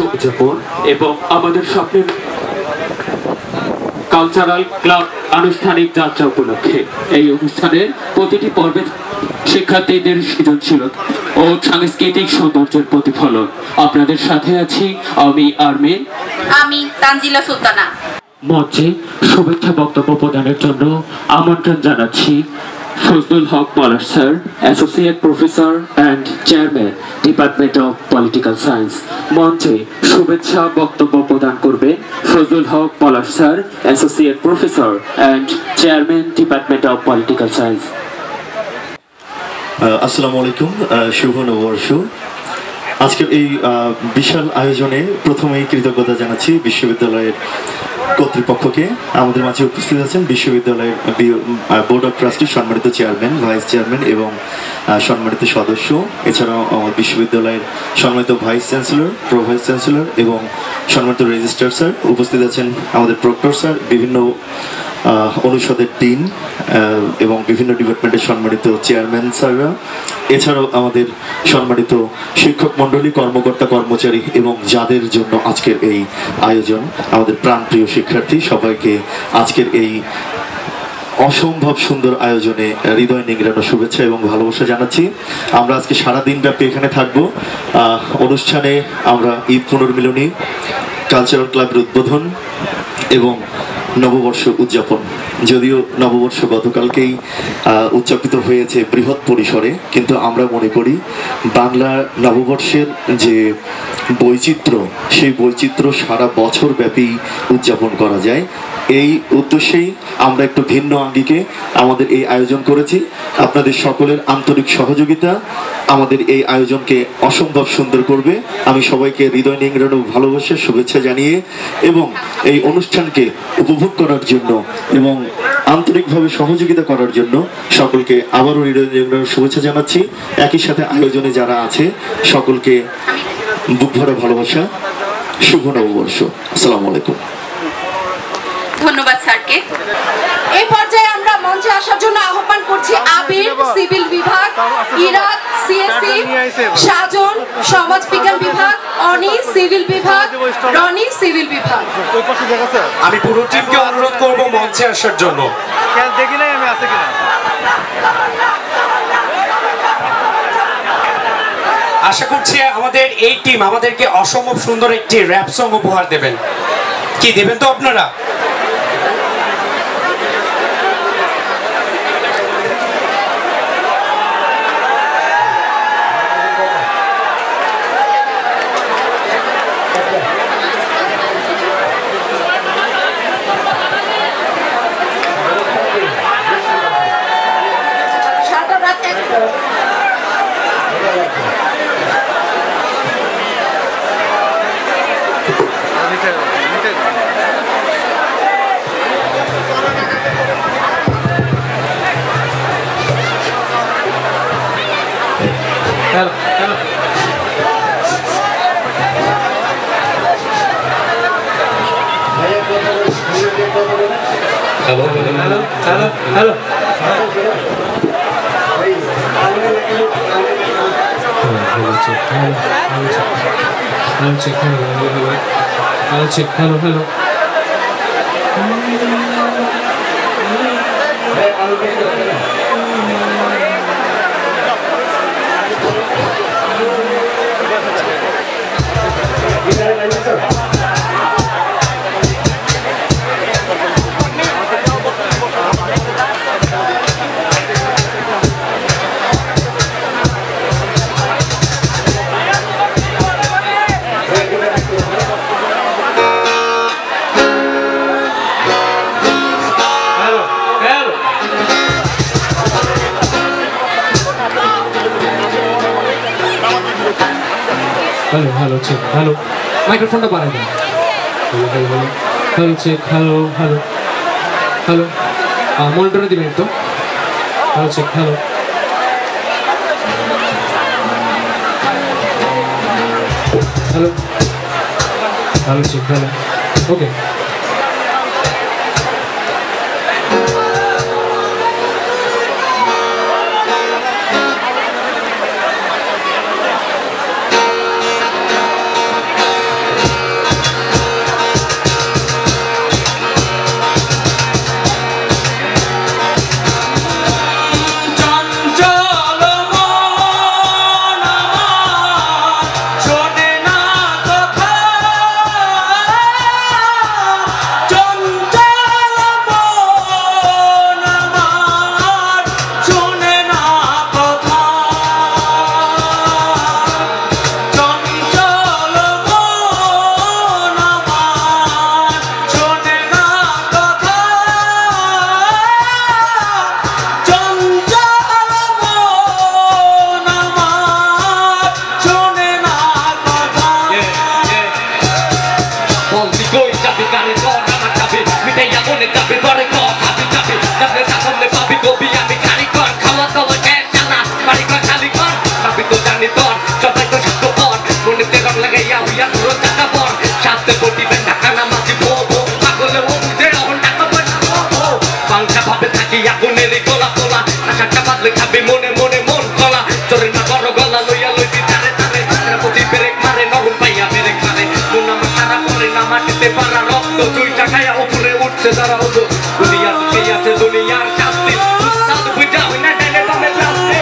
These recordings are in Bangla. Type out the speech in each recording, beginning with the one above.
উদযাপন এবং আমাদের স্বপ্নের কালচারাল ক্লাব আনুষ্ঠানিক যাত্রা উপলক্ষে এই অনুষ্ঠানের প্রতিটি পর্বে শিক্ষার্থীদের সৃজনশীলতা ও সাংস্কৃতিক সৌন্দর্যের প্রতিফলন। আপনাদের সাথে আছি আমি আরমিন, আমি তানজিলা সুলতানা। মঞ্চে শুভেচ্ছা বক্তব্য প্রদানের জন্য আমন্ত্রণ জানাচ্ছি Fazlul Haque Palash sir, associate professor and chairman, department of political science. মঞ্চে শুভেচ্ছা বক্তব্য প্রদান করবে Fazlul Haque Palash sir, associate professor and chairman, department of political science. আসসালামু আলাইকুম, শুভ নববর্ষ। আজকের এই বিশাল আয়োজনে প্রথমেই কৃতজ্ঞতা জানাচ্ছি বিশ্ববিদ্যালয়ের কর্তৃপক্ষকে। আমাদের মাঝে উপস্থিত আছেন বিশ্ববিদ্যালয়ের বোর্ড অফ ট্রাস্টির সম্মানিত চেয়ারম্যান, ভাইস চেয়ারম্যান এবং সম্মানিত সদস্য। এছাড়াও বিশ্ববিদ্যালয়ের সম্মানিত vice chancellor, pro vice chancellor এবং সম্মানিত রেজিস্ট্রার স্যার। উপস্থিত আছেন আমাদের প্রক্টর স্যার, বিভিন্ন অনুষদের ডিন এবং বিভিন্ন ডিপার্টমেন্টের সম্মানিত চেয়ারম্যান স্যাররা। এছাড়াও আমাদের সম্মানিত শিক্ষক মণ্ডলী, কর্মকর্তা, কর্মচারী এবং যাদের জন্য আজকের এই আয়োজন, আমাদের প্রাণপ্রিয় শিক্ষার্থী, সবাইকে আজকের এই অসম্ভব সুন্দর আয়োজনে হৃদয় নিংড়ানো শুভেচ্ছা এবং ভালোবাসা জানাচ্ছি। আমরা আজকে সারাদিন ব্যাপী এখানে থাকবো। অনুষ্ঠানে আমরা ঈদ পুনর্মিলনী, কালচারাল ক্লাবের উদ্বোধন এবং নববর্ষ উদযাপন। যদিও নববর্ষ গতকালকেই উদযাপিত হয়েছে বৃহৎ পরিসরে, কিন্তু আমরা মনে করি বাংলা নববর্ষের যে বৈচিত্র্য, সেই বৈচিত্র্য সারা বছর ব্যাপী উদযাপন করা যায়। এই উদ্দেশ্যেই আমরা একটু ভিন্ন আঙ্গিকে আমাদের এই আয়োজন করেছি। আপনাদের সকলের আন্তরিক সহযোগিতা আমাদের এই আয়োজনকে অসম্ভব সুন্দর করবে। আমি সবাইকে হৃদয় নিংড়ানো ভালোবাসার শুভেচ্ছা জানিয়ে এবং এই অনুষ্ঠানকে উপভোগ করার জন্য এবং আন্তরিকভাবে সহযোগিতা করার জন্য সকলকে আবারও হৃদয় নিংড়ানোর শুভেচ্ছা জানাচ্ছি। একই সাথে আয়োজনে যারা আছে সকলকে বুক ভরা ভালোবাসা, শুভ নববর্ষ। আসসালামু আলাইকুম। ধন্যবাদ স্যারকে। এই পর্যায়ে আমরা মঞ্চে আসার জন্য আহ্বান করছি আবির, সিভিল বিভাগ, ইরাক, সিএসসি, সাজন, সমাজ বিজ্ঞান বিভাগ, অনি, সিভিল বিভাগ, রনি, সিভিল বিভাগ। আমি পুরো টিমকে অনুরোধ করব মঞ্চে আসার জন্য। দেখি নাই আমি আছে কিনা। আশা করছি আমাদের এই টিম আমাদেরকে অসম্ভব সুন্দর একটি র‍্যাপ সং উপহার দেবেন। কি দেবেন তো আপনারা? Hello, hello. Hello, hello, hello, hello. Hello, check, hello, hello, check. Hello, check, hello, hello, hello. Hello, check, hello, hello. Hello, hello, check, hello. Microphone টা বাড়াই দেন। Hello, hello, hello. Hello, check, hello, hello. Hello. মনিটরে দিবেন একটু। Hello, check, hello. Hello. Hello, check, hello. Okay. বলে পাবি কবি আমি খালি কর খাওয়া দাওয়া শেষ জানা বাড়ি ঘর খালি কর পাবি তো জানি তোর সবাই তো সুস্থ পর মনেতে রং লাগাইয়া হইয়া পুরো টাকা পর সাথে বটিবেন ঢাকা নামাজি ভো ভো পাগলে ও বুঝে রহন টাকা পয়সা পাংখা ভাবে থাকি আগুনের গোলা তোলা আশাটা বাদলে খাবি মনে মনে মন কলা চোরের না বড় গলা লইয়া লইতি তারে তারে প্রতি ব্রেক মারে নরম পাইয়া ব্রেক মারে কোন আমার সারা পরে না মাটিতে পারা রক্ত দুইটা খাইয়া উপরে উঠছে তারা হতো দুনিয়ার কে আছে দুনিয়ার শাস্তি উস্তাদ বুঝা হই না ডাইনে বামে শাস্তি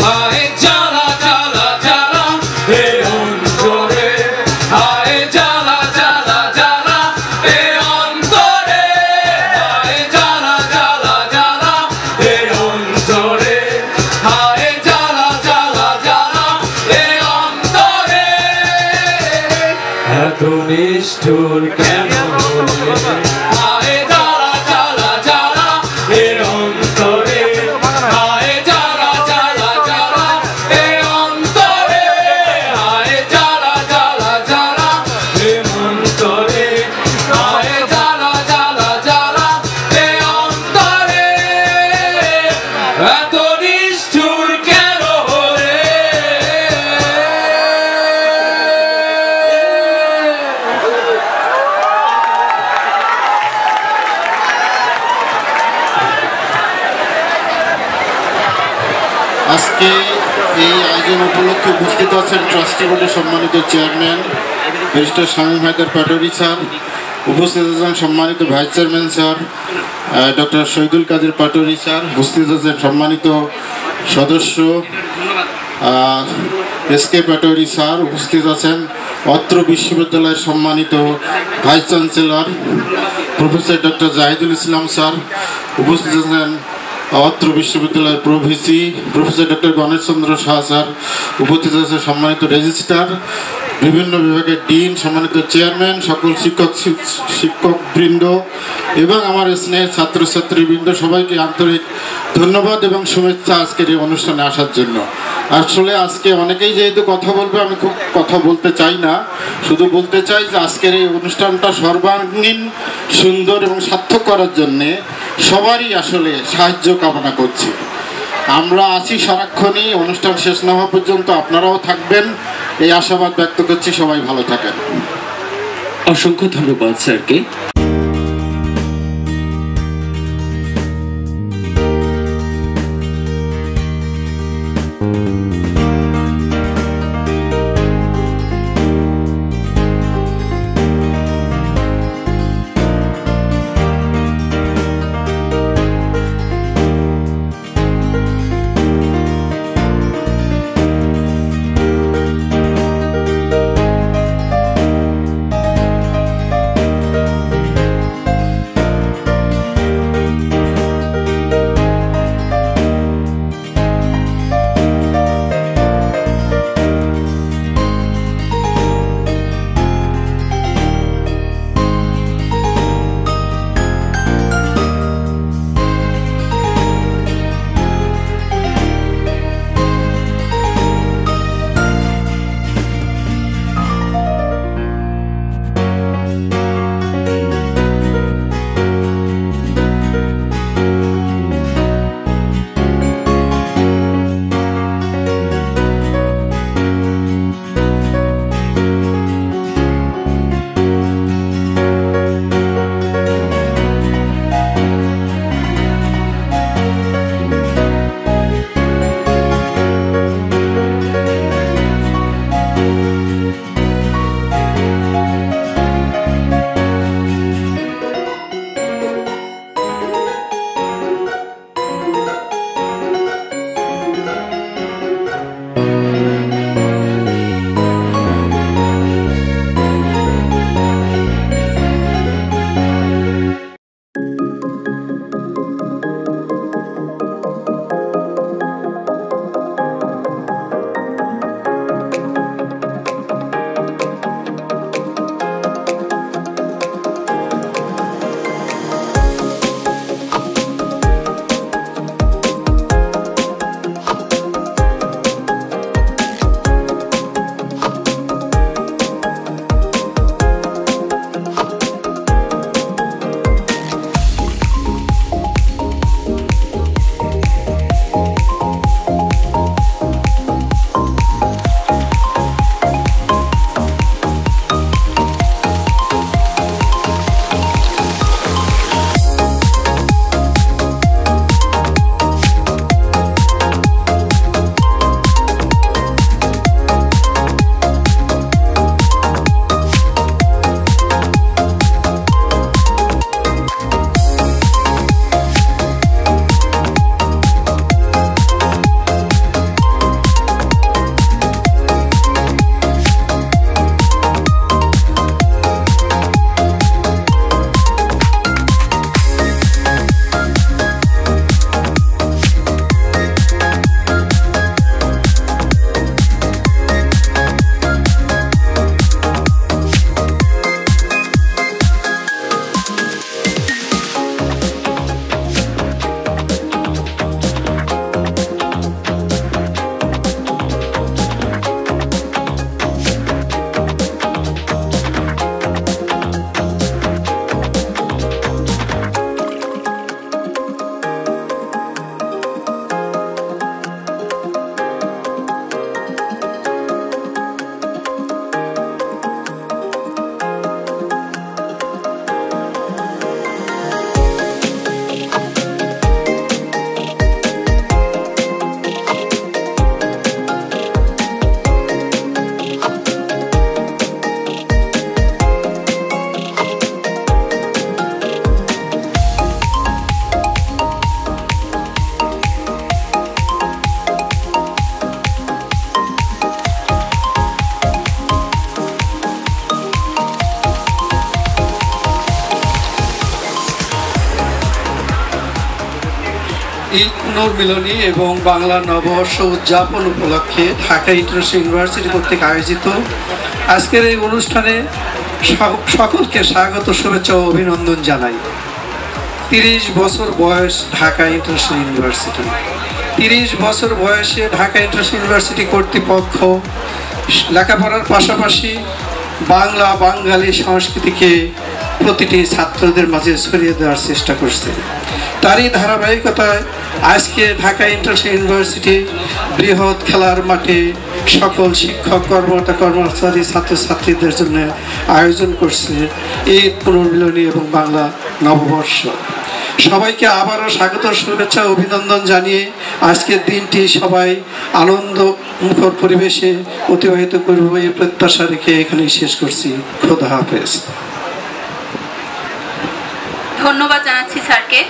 হায় জ্বালা জ্বালা জ্বালা হে অন্তরে হায় জ্বালা জ্বালা জ্বালা হে অন্তরে হায় জ্বালা জ্বালা জ্বালা হে অন্তরে হায় জ্বালা জ্বালা জ্বালা হে অন্তরে এত নিষ্ঠুর কেন হলে হায় জ্বালা জ্বালা জ্বালা হে অন্তরে হায় জ্বালা জ্বালা জ্বালা হে অন্তরে হায় জ্বালা জ্বালা জ্বালা হে অন্তরে হায় জ্বালা জ্বালা জ্বালা হে অন্তরে এত নিষ্ঠুর কেন হলে আজকে এই আয়োজন উপলক্ষে উপস্থিত আছেন ট্রাস্টি বোর্ডের সম্মানিত chairman barrister Shamim Haider Patwari sir, উপস্থিত আছেন সম্মানিত vice chairman sir doctor Shahidul Kader Patwari sir, উপস্থিত আছেন সম্মানিত সদস্য এসকে পাটোয়ারি স্যার, উপস্থিত আছেন অত্র বিশ্ববিদ্যালয়ের সম্মানিত vice chancellor professor doctor Zahidul Islam sir, উপস্থিত আছেন অত্র বিশ্ববিদ্যালয়ের pro VC professor doctor Ganesh Chandra Shah sir, উপস্থিত আছে সম্মানিত রেজিস্ট্রার, বিভিন্ন বিভাগের ডিন, সম্মানিত চেয়ারম্যান, সকল শিক্ষকবৃন্দ এবং আমার স্নেহের ছাত্রছাত্রীবৃন্দ, সবাইকে আন্তরিক ধন্যবাদ এবং শুভেচ্ছা আজকের এই অনুষ্ঠানে আসার জন্য। আসলে আজকে অনেকেই যেহেতু কথা বলবে, আমি খুব কথা বলতে চাই না, শুধু বলতে চাই যে আজকের এই অনুষ্ঠানটা সর্বাঙ্গীন সুন্দর এবং সার্থক করার জন্যে সবারই আসলে সাহায্য কামনা করছি। আমরা আছি সারাক্ষণই, অনুষ্ঠান শেষ না হওয়া পর্যন্ত আপনারাও থাকবেন এই আশাবাদ ব্যক্ত করছি। সবাই ভালো থাকেন। অসংখ্য ধন্যবাদ স্যারকে। ঈদ পুনর্মিলনী এবং বাংলা নববর্ষ উদযাপন উপলক্ষে ঢাকা ইন্টারন্যাশনাল ইউনিভার্সিটি কর্তৃক আয়োজিত আজকের এই অনুষ্ঠানে সকলকে স্বাগত, শুভেচ্ছা ও অভিনন্দন জানাই। 30 বছর বয়স ঢাকা ইন্টারন্যাশনাল ইউনিভার্সিটি। 30 বছর বয়সে ঢাকা ইন্টারন্যাশনাল ইউনিভার্সিটি কর্তৃপক্ষ লেখাপড়ার পাশাপাশি বাংলা বাঙালি সংস্কৃতিকে প্রতিটি ছাত্রদের মাঝে ছড়িয়ে দেওয়ার চেষ্টা করছে। তারই ধারাবাহিকতায় আজকে ঢাকা ইন্টারন্যাশনাল ইউনিভার্সিটি বৃহৎ খেলার মাঠে সকল শিক্ষক কর্মচারী ছাত্রছাত্রীদের জন্য আয়োজন করছে ঈদ পুনর্মিলনী এবং বাংলা নববর্ষ। সবাইকে আবারও স্বাগত, শুভেচ্ছা, অভিনন্দন জানিয়ে আজকের দিনটি সবাই আনন্দ মুখর পরিবেশে অতিবাহিত করব এই প্রত্যাশা রেখে এখানেই শেষ করছি। খোদা হাফেজ। ধন্যবাদ জানাচ্ছি স্যারকে।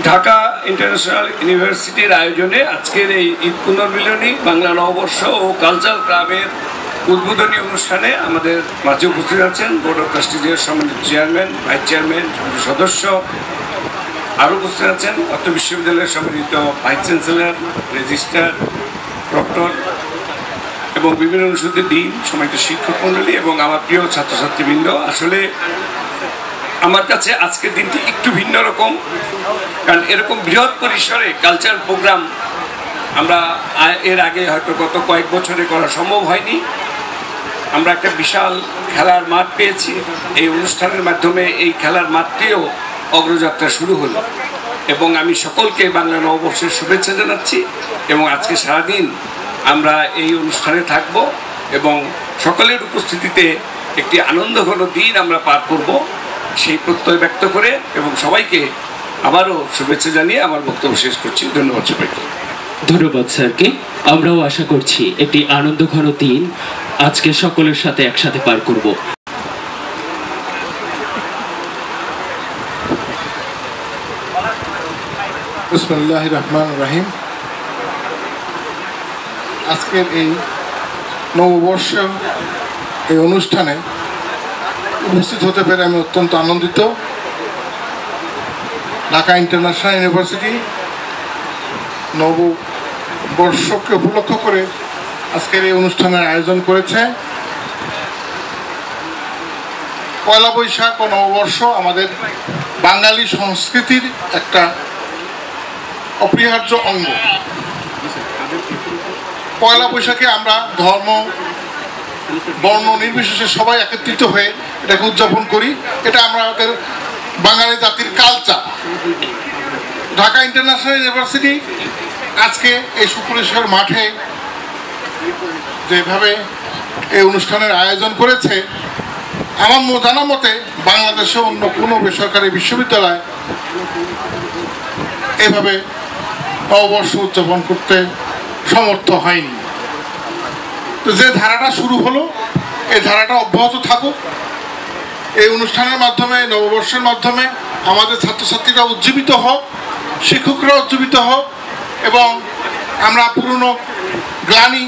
ঢাকা ইন্টারন্যাশনাল ইউনিভার্সিটির আয়োজনে আজকের এই ঈদ পুনর্মিলনী বাংলা নববর্ষ ও কালচারাল ক্লাবের উদ্বোধনী অনুষ্ঠানে আমাদের মাঝে উপস্থিত আছেন বোর্ড অফ ট্রাস্টিজের সম্মানিত চেয়ারম্যান, ভাইস চেয়ারম্যান, সদস্য। আরও উপস্থিত আছেন অত্র বিশ্ববিদ্যালয়ের সম্মানিত ভাইস চ্যান্সেলর, রেজিস্ট্রার, প্রক্টর এবং বিভিন্ন অনুষদের ডিন, সম্মানিত শিক্ষক মণ্ডলী এবং আমার প্রিয় ছাত্রছাত্রীবৃন্দ। আসলে আমার কাছে আজকের দিনটি একটু ভিন্ন রকম, কারণ এরকম বৃহৎ পরিসরে কালচারাল প্রোগ্রাম আমরা এর আগে হয়তো গত কয়েক বছরে করা সম্ভব হয়নি। আমরা একটা বিশাল খেলার মাঠ পেয়েছি। এই অনুষ্ঠানের মাধ্যমে এই খেলার মাঠটিও অগ্রযাত্রা শুরু হলো এবং আমি সকলকে বাংলা নববর্ষের শুভেচ্ছা জানাচ্ছি এবং আজকে সারাদিন আমরা এই অনুষ্ঠানে থাকব এবং সকলের উপস্থিতিতে একটি আনন্দঘন দিন আমরা পার করব সেই প্রত্যয় ব্যক্ত করে এবং সবাইকে আবারও শুভেচ্ছা জানিয়ে আমার বক্তব্য শেষ করছি। ধন্যবাদ সবাইকে। ধন্যবাদ স্যারকে। আমরাও আশা করছি একটি আনন্দঘন দিন আজকে সকলের সাথে একসাথে পার করব। বিসমিল্লাহির রহমানির রহিম। আজকের এই নববর্ষ এই অনুষ্ঠানে উপস্থিত হতে পেরে আমি অত্যন্ত আনন্দিত। ঢাকা ইন্টারন্যাশনাল ইউনিভার্সিটি নববর্ষকে উপলক্ষ করে আজকের এই অনুষ্ঠানের আয়োজন করেছে। পয়লা বৈশাখ ও নববর্ষ আমাদের বাঙালি সংস্কৃতির একটা অপরিহার্য অঙ্গ। পয়লা বৈশাখে আমরা ধর্ম বর্ণ নির্বিশেষে সবাই একত্রিত হয়ে এটাকে উদযাপন করি। এটা আমাদের বাঙালি জাতির কালচার। ঢাকা ইন্টারন্যাশনাল ইউনিভার্সিটি আজকে এই সুপরিসর মাঠে যেভাবে এই অনুষ্ঠানের আয়োজন করেছে, আমার জানা মতে বাংলাদেশে অন্য কোনো বেসরকারি বিশ্ববিদ্যালয় এভাবে নববর্ষ উদযাপন করতে সমর্থ হয়নি। তো যে ধারাটা শুরু হলো এই ধারাটা অব্যাহত থাকুক। এই অনুষ্ঠানের মাধ্যমে, নববর্ষের মাধ্যমে আমাদের ছাত্রছাত্রীরা উজ্জীবিত হোক, শিক্ষকরা উজ্জীবিত হোক এবং আমরা পুরনো গ্লানি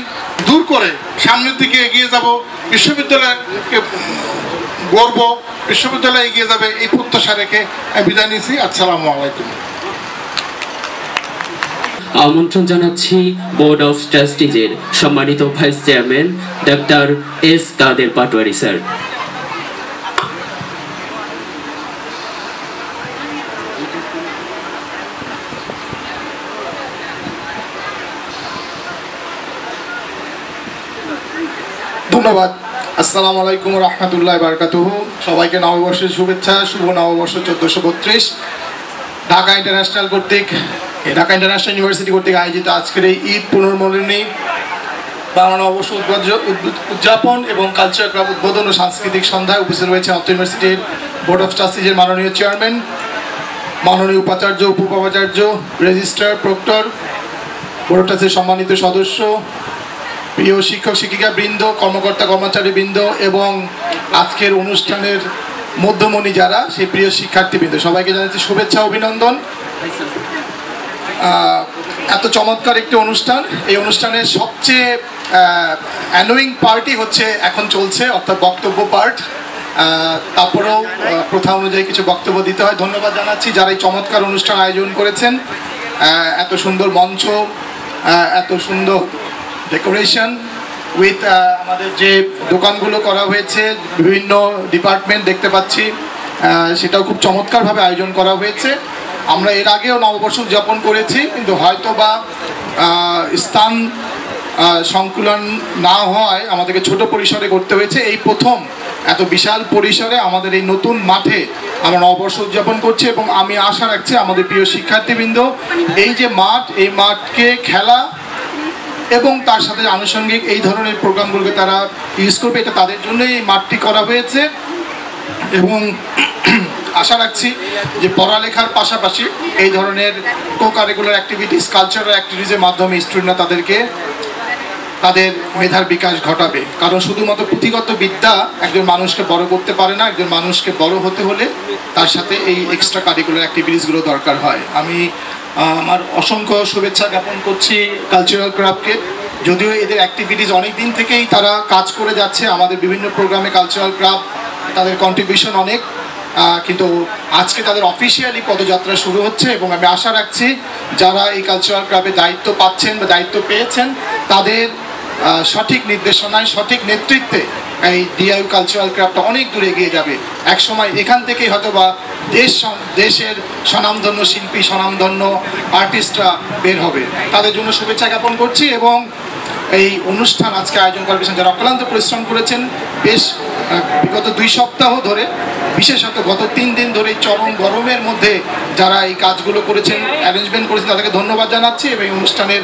দূর করে সামনের দিকে এগিয়ে যাব। বিশ্ববিদ্যালয়কে গর্ব, বিশ্ববিদ্যালয় এগিয়ে যাবে এই প্রত্যাশা রেখে আমি বিদায় নিয়েছি। আসসালামু আলাইকুম। আমন্ত্রণ জানাচ্ছি বোর্ড অফ ট্রাস্টিজের সম্মানিত ভাইস চেয়ারম্যান ডক্টর এস কাদের পাটোয়ারি স্যার। ধন্যবাদ। আসসালামু আলাইকুম রহমতুল্লাহ বারকাতুহু। সবাইকে নববর্ষের শুভেচ্ছা। শুভ নববর্ষ 1432। ঢাকা ইন্টারন্যাশনাল ইউনিভার্সিটি কর্তৃক আয়োজিত আজকের এই ঈদ পুনর্মিলনী বাংলা নববর্ষ উদযাপন এবং কালচারাল ক্লাব উদ্বোধন ও সাংস্কৃতিক সন্ধ্যায় উপস্থিত রয়েছে অত্র ইউনিভার্সিটির বোর্ড অফ ট্রাস্টিজের মাননীয় চেয়ারম্যান, মাননীয় উপাচার্য, উপাচার্য, রেজিস্ট্রার, প্রক্টর, বোর্ড অফ ট্রাস্টিজের সম্মানিত সদস্য, প্রিয় শিক্ষক শিক্ষিকা বৃন্দ, কর্মকর্তা কর্মচারী বৃন্দ এবং আজকের অনুষ্ঠানের মধ্যমণি যারা, সেই প্রিয় শিক্ষার্থীবৃন্দ, সবাইকে জানাচ্ছি শুভেচ্ছা, অভিনন্দন। এত চমৎকার একটি অনুষ্ঠান। এই অনুষ্ঠানের সবচেয়ে অ্যানোয়িং পার্টি হচ্ছে এখন চলছে, অর্থাৎ বক্তব্য পার্ট। তারপরেও প্রথা অনুযায়ী কিছু বক্তব্য দিতে হয়। ধন্যবাদ জানাচ্ছি যারা এই চমৎকার অনুষ্ঠান আয়োজন করেছেন। এত সুন্দর মঞ্চ, এত সুন্দর ডেকোরেশন উইথ আমাদের যে দোকানগুলো করা হয়েছে, বিভিন্ন ডিপার্টমেন্ট দেখতে পাচ্ছি, সেটাও খুব চমৎকারভাবে আয়োজন করা হয়েছে। আমরা এর আগেও নববর্ষ উদযাপন করেছি, কিন্তু হয়তো বা স্থান সংকুলন না হয় আমাদেরকে ছোট পরিসরে করতে হয়েছে। এই প্রথম এত বিশাল পরিসরে আমাদের এই নতুন মাঠে আমরা নববর্ষ উদযাপন করছি, এবং আমি আশা রাখছি আমাদের প্রিয় শিক্ষার্থীবৃন্দ এই যে মাঠ, এই মাঠকে খেলা এবং তার সাথে আনুষঙ্গিক এই ধরনের প্রোগ্রামগুলোকে তারা ইউজ করবে, এটা তাদের জন্যই এই মাঠটি করা হয়েছে। এবং আশা রাখছি যে পড়ালেখার পাশাপাশি এই ধরনের কো কারিকুলার অ্যাক্টিভিটিস, কালচারাল অ্যাক্টিভিটিসের মাধ্যমে স্টুডেন্টরা তাদের মেধার বিকাশ ঘটাবে। কারণ শুধুমাত্র পুঁথিগত বিদ্যা একজন মানুষকে বড় করতে পারে না, একজন মানুষকে বড় হতে হলে তার সাথে এই এক্সট্রা কারিকুলার অ্যাক্টিভিটিসগুলো দরকার হয়। আমি আমার অসংখ্য শুভেচ্ছা জ্ঞাপন করছি কালচারাল ক্লাবকে। যদিও এদের অ্যাক্টিভিটিস অনেক দিন থেকেই তারা কাজ করে যাচ্ছে, আমাদের বিভিন্ন প্রোগ্রামে কালচারাল ক্লাব তাদের কন্ট্রিবিউশন অনেক, কিন্তু আজকে তাদের অফিসিয়ালি পদযাত্রা শুরু হচ্ছে। এবং আমি আশা রাখছি যারা এই কালচারাল ক্লাবে দায়িত্ব পাচ্ছেন বা দায়িত্ব পেয়েছেন তাদের সঠিক নির্দেশনায়, সঠিক নেতৃত্বে এই ডিআইইউ কালচারাল ক্লাবটা অনেক দূরে এগিয়ে যাবে। একসময় এখান থেকেই হয়তো বা দেশের স্বনামধন্য শিল্পী, স্বনামধন্য আর্টিস্টরা বের হবে। তাদের জন্য শুভেচ্ছা জ্ঞাপন করছি। এবং এই অনুষ্ঠান আজকে আয়োজন করার পিছনে যারা অক্লান্ত পরিশ্রম করেছেন, বেশ বিগত 2 সপ্তাহ ধরে, বিশেষত গত 3 দিন ধরে চরম গরমের মধ্যে যারা এই কাজগুলো করেছেন, অ্যারেঞ্জমেন্ট করেছেন, তাদেরকে ধন্যবাদ জানাচ্ছি এবং এই অনুষ্ঠানের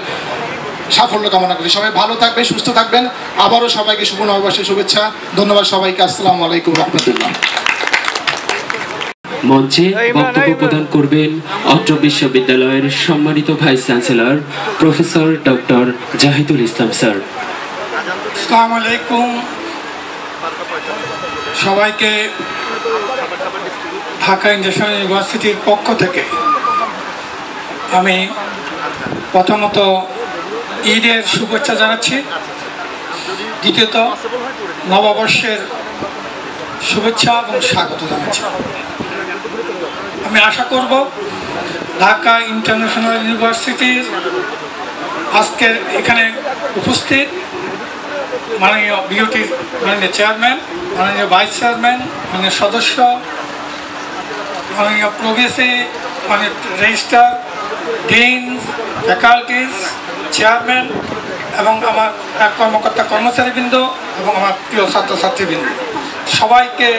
সাফল্য কামনা করি। সবাই ভালো থাকবেন, সুস্থ থাকবেন। আবারও সবাইকে শুভ নববর্ষের শুভেচ্ছা। ধন্যবাদ সবাইকে। আসসালামু আলাইকুম রহমতুল্লাহ। মঞ্চে বক্তব্য প্রদান করবেন অত্র বিশ্ববিদ্যালয়ের সম্মানিত vice chancellor professor doctor Zahidul Islam sir. আসসালামু আলাইকুম সবাইকে। ঢাকা ইন্টারন্যাশনাল ইউনিভার্সিটির পক্ষ থেকে আমি প্রথমত ঈদের শুভেচ্ছা জানাচ্ছি, দ্বিতীয়ত নববর্ষের শুভেচ্ছা এবং স্বাগত জানাচ্ছি। আমি আশা করব ঢাকা ইন্টারন্যাশনাল ইউনিভার্সিটির আজকের এখানে উপস্থিত মাননীয় বিওটির মাননীয় চেয়ারম্যান, মাননীয় ভাইস চেয়ারম্যান, মাননীয় সদস্য, মাননীয় প্রভিসি, মাননীয় রেজিস্ট্রার, ডিন, ফ্যাকাল্টিজ, চেয়ারম্যান এবং আমার কর্মকর্তা কর্মচারীবৃন্দ এবং আমার প্রিয় ছাত্রছাত্রীবৃন্দ, সবাইকে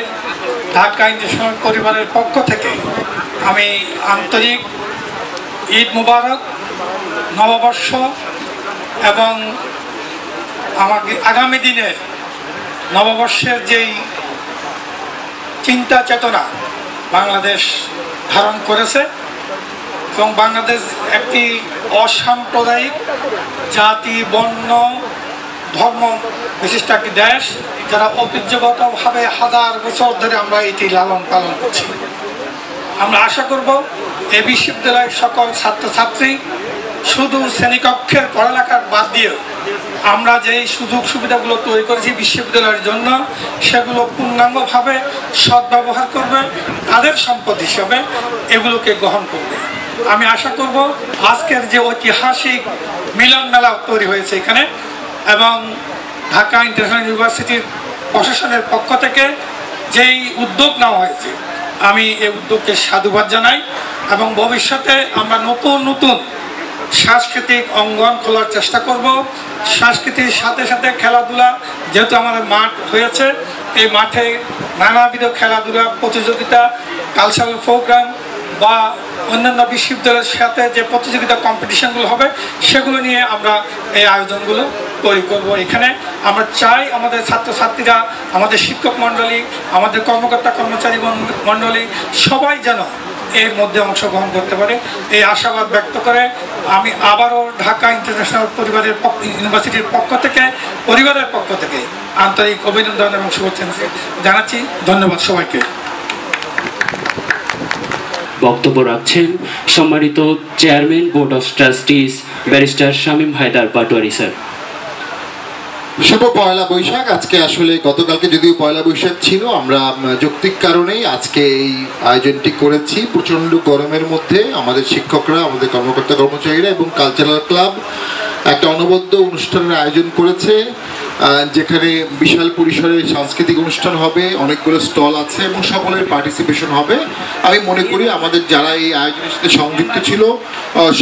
ঢাকা ইন্টারন্যাশনাল পরিবারের পক্ষ থেকে আমি আন্তরিক ঈদ মুবারক, নববর্ষ এবং আমাকে আগামী দিনে নববর্ষের যেই চিন্তা চেতনা বাংলাদেশ ধারণ করেছে এবং বাংলাদেশ একটি অসাম্প্রদায়িক জাতি, বর্ণ, ধর্ম বিশিষ্ট একটি দেশ, যারা ঐতিহ্যগতভাবে হাজার বছর ধরে আমরা এটি লালন পালন করছি। আমরা আশা করব এই বিশ্ববিদ্যালয়ের সকল ছাত্রছাত্রী শুধু শ্রেণীকক্ষের পড়ালেখার বাদ দিয়ে আমরা যেই সুযোগ সুবিধাগুলো তৈরি করেছি বিশ্ববিদ্যালয়ের জন্য, সেগুলো পূর্ণাঙ্গভাবে সদ্ব্যবহার করবে, তাদের সম্পদ হিসাবে এগুলোকে গ্রহণ করবে। আমি আশা করব আজকের যে ঐতিহাসিক মিলন মেলা তৈরি হয়েছে এখানে এবং ঢাকা ইন্টারন্যাশনাল ইউনিভার্সিটির প্রশাসনের পক্ষ থেকে যেই উদ্যোগ নেওয়া হয়েছে, আমি এই উদ্যোগকে সাধুবাদ জানাই এবং ভবিষ্যতে আমরা নতুন নতুন সাংস্কৃতিক অঙ্গন খোলার চেষ্টা করব। সংস্কৃতির সাথে সাথে খেলাধুলা, যেহেতু আমাদের মাঠ হয়েছে, এই মাঠে নানাবিধ খেলাধুলা প্রতিযোগিতা, কালচারাল প্রোগ্রাম বা অন্যান্য বিশ্ববিদ্যালয়ের সাথে যে প্রতিযোগিতা কম্পিটিশনগুলো হবে সেগুলো নিয়ে আমরা এই আয়োজনগুলো তৈরি করব। এখানে আমরা চাই আমাদের ছাত্রছাত্রীরা, আমাদের শিক্ষক মণ্ডলী, আমাদের কর্মকর্তা কর্মচারী মণ্ডলী সবাই যেন এর মধ্যে অংশগ্রহণ করতে পারে, এই আশাবাদ ব্যক্ত করে আমি আবারও ঢাকা ইন্টারন্যাশনাল ইউনিভার্সিটির পক্ষ থেকে, পরিবারের পক্ষ থেকে আন্তরিক অভিনন্দন এবং শুভেচ্ছা জানাচ্ছি। ধন্যবাদ সবাইকে। বক্তব্য রাখছেন সম্মানিত chairman board of trustees barrister Shamim Haider Patwari sir. শুভ পয়লা বৈশাখ। আজকে আসলে গতকালকে যদিও পয়লা বৈশাখ ছিল, আমরা যৌক্তিক কারণেই আজকে এই আয়োজনটি করেছি। প্রচণ্ড গরমের মধ্যে আমাদের শিক্ষকরা, আমাদের কর্মকর্তা কর্মচারীরা এবং কালচারাল ক্লাব একটা অনবদ্য অনুষ্ঠানের আয়োজন করেছে, যেখানে বিশাল পরিসরে সাংস্কৃতিক অনুষ্ঠান হবে, অনেকগুলো স্টল আছে এবং সকলের পার্টিসিপেশন হবে। আমি মনে করি আমাদের যারা এই আয়োজনের সাথে সংযুক্ত ছিল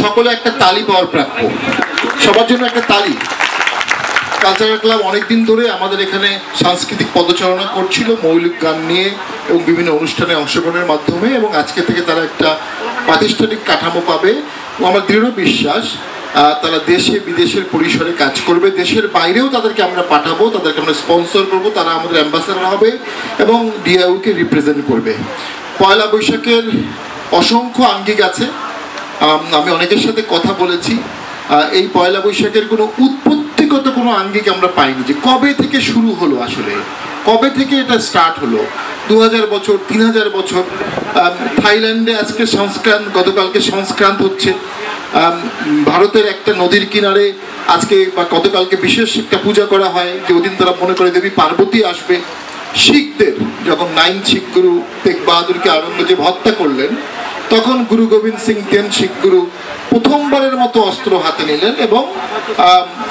সকলে একটা তালি পাওয়ার প্রাপ্য, সবার জন্য একটা তালি। কালচারাল ক্লাব অনেকদিন ধরে আমাদের এখানে সাংস্কৃতিক পদচারণা করছিল মৌলিক গান নিয়ে এবং বিভিন্ন অনুষ্ঠানে অংশগ্রহণের মাধ্যমে, এবং আজকে থেকে তারা একটা প্রাতিষ্ঠানিক কাঠামো পাবে। আমার দৃঢ় বিশ্বাস তারা দেশে বিদেশের পরিসরে কাজ করবে, দেশের বাইরেও তাদেরকে আমরা পাঠাবো, তাদেরকে আমরা স্পন্সর করবো, তারা আমাদের অ্যাম্বাসাডার হবে এবং ডিআইইউকে রিপ্রেজেন্ট করবে। পয়লা বৈশাখের অসংখ্য আঙ্গিক আছে, আমি অনেকের সাথে কথা বলেছি। এই পয়লা বৈশাখের কোনো উৎপত্তিগত কোনো আঙ্গিক আমরা পাইনি, যে কবে থেকে শুরু হলো, আসলে কবে থেকে এটা স্টার্ট হলো। 2000 বছর, 3000 বছর। থাইল্যান্ডে আজকে সংস্ক্রান্ত, গতকালকে সংস্ক্রান্ত হচ্ছে। ভারতের একটা নদীর কিনারে আজকে বা গতকালকে বিশেষ একটা পূজা করা হয়, যে ওদিন তারা মনে করে দেবী পার্বতী আসবে। শিখদের যখন 9 শিখ গুরু তেগ বাহাদুরকে আওরঙ্গজেব হত্যা করলেন, তখন গুরু গোবিন্দ সিং 10 শিখ গুরু প্রথমবারের মতো অস্ত্র হাতে নিলেন এবং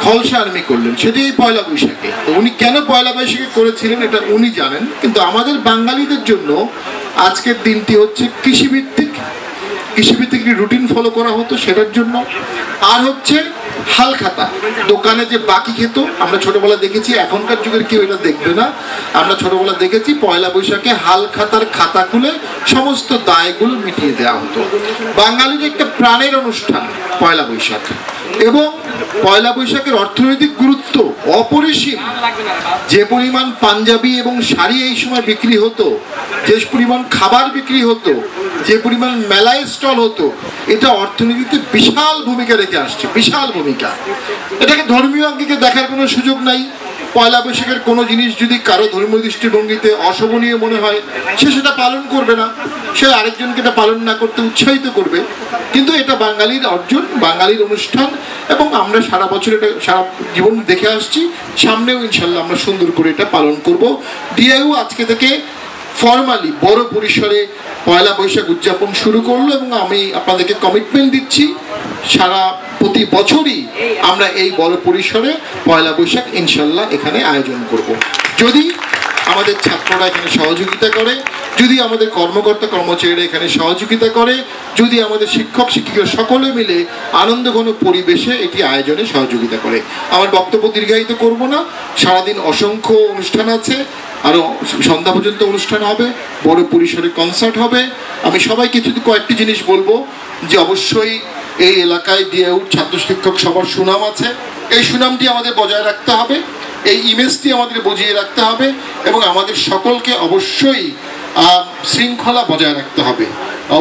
খলসা আর্মি করলেন, সেটি এই পয়লা বৈশাখে। তো উনি কেন পয়লা বৈশাখে করেছিলেন এটা উনি জানেন, কিন্তু আমাদের বাঙালিদের জন্য আজকের দিনটি হচ্ছে কৃষিভিত্তিক রুটিন ফলো করা হতো সেটার জন্য। আর হচ্ছে হালখাতা, দোকানে যে বাকি খেত, আমরা ছোটবেলা দেখেছি, এখনকার যুগের কেউ এটা দেখবে না, আমরা ছোটবেলা দেখেছি পয়লা বৈশাখে হালখাতার খাতা খুলে সমস্ত দায়গুলো মিটিয়ে দেওয়া হতো। বাঙালির একটা প্রাণের অনুষ্ঠান পয়লা বৈশাখ, এবং পয়লা বৈশাখের অর্থনৈতিক গুরুত্ব অপরিসীম। যে পরিমাণ পাঞ্জাবি এবং শাড়ি এই সময় বিক্রি হতো, যে পরিমাণ খাবার বিক্রি হতো, যে পরিমাণ মেলায় স্টল হতো, এটা অর্থনীতিতে বিশাল ভূমিকা রেখে আসছে, বিশাল ভূমিকা। এটাকে ধর্মীয় আঙ্গিকে দেখার কোনো সুযোগ নাই। পয়লা বৈশাখের কোনো জিনিস যদি কারো ধর্মীয় দৃষ্টিভঙ্গিতে অশোভনীয় মনে হয়, সে সেটা পালন করবে না, সে আরেকজনকে এটা পালন না করতে উৎসাহিত করবে। কিন্তু এটা বাঙালির অর্জন, বাঙালির অনুষ্ঠান, এবং আমরা সারা বছর এটা সারা জীবন দেখে আসছি, সামনেও ইনশাল্লাহ আমরা সুন্দর করে এটা পালন করব। ডিআইইউ আজকে থেকে ফর্মালি বড় পরিসরে পয়লা বৈশাখ উদযাপন শুরু করলো, এবং আমি আপনাদেরকে কমিটমেন্ট দিচ্ছি সারা প্রতি বছরই আমরা এই বড় পরিসরে পয়লা বৈশাখ ইনশাল্লাহ এখানে আয়োজন করব। যদি আমাদের ছাত্ররা এখানে সহযোগিতা করে, যদি আমাদের কর্মকর্তা কর্মচারীরা এখানে সহযোগিতা করে, যদি আমাদের শিক্ষক শিক্ষিকা সকলে মিলে আনন্দঘন পরিবেশে এটি আয়োজনে সহযোগিতা করে। আমার বক্তব্য দীর্ঘায়িত করব না, সারাদিন অসংখ্য অনুষ্ঠান আছে, আরও সন্ধ্যা পর্যন্ত অনুষ্ঠান হবে, বড় পরিসরে কনসার্ট হবে। আমি সবাইকে যদি কয়েকটি জিনিস বলবো, যে অবশ্যই এই এলাকায় ডিআইইউ ছাত্র শিক্ষক সবার সুনাম আছে, এই সুনামটি আমাদের বজায় রাখতে হবে, এই ইমেজটি আমাদের বুঝিয়ে রাখতে হবে, এবং আমাদের সকলকে অবশ্যই শৃঙ্খলা বজায় রাখতে হবে।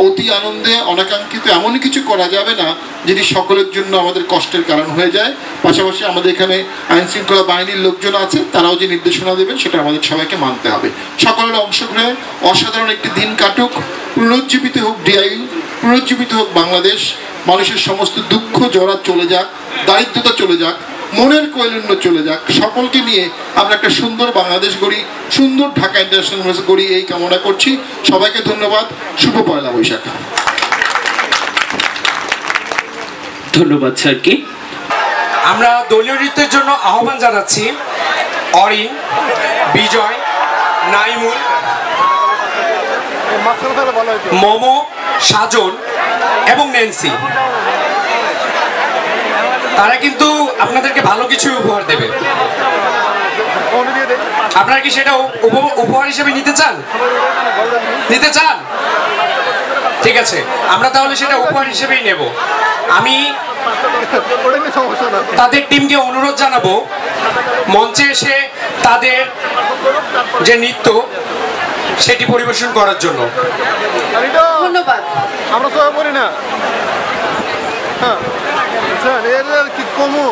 অতি আনন্দে অনাকাঙ্ক্ষিত এমন কিছু করা যাবে না যেটি সকলের জন্য আমাদের কষ্টের কারণ হয়ে যায়। পাশাপাশি আমাদের এখানে আইন শৃঙ্খলা বাহিনীর লোকজন আছে, তারাও যে নির্দেশনা দেবেন সেটা আমাদের সবাইকে মানতে হবে। সকলের অংশগ্রহণে অসাধারণ একটি দিন কাটুক, পুনরুজ্জীবিত হোক ডিআইইউ, পুনরুজ্জীবিত হোক বাংলাদেশ, মানুষের সমস্ত দুঃখ জড়া চলে যাক, দারিদ্রতা চলে যাক, মনের কৈলন্য চলে যাক, সকলকে নিয়ে আমরা একটা সুন্দর বাংলাদেশ গড়ি, সুন্দর ঢাকা ইন্টারন্যাশনাল ইউনিভার্সিটি গড়ি, এই কামনা করছি। সবাইকে ধন্যবাদ। শুভ পয়লা বৈশাখ। ধন্যবাদ স্যারকে। আমরা দলীয় নৃত্যের জন্য আহ্বান জানাচ্ছি অরিন, বিজয়, নাইমুল, মোমো, সাজন এবং ন্যান্সি। তারা কিন্তু আপনাদেরকে ভালো কিছু উপহার দেবে। আপনারা কি সেটা উপহার হিসেবে নিতে চান? নিতে চান? ঠিক আছে, আমরা তাহলে সেটা উপহার হিসেবেই নেব। আমি তাদের টিমকে অনুরোধ জানাবো মঞ্চে এসে তাদের যে নৃত্য সেটি পরিবেশন করার জন্য। ধন্যবাদ। আমরা সবাই বলি না কি কমু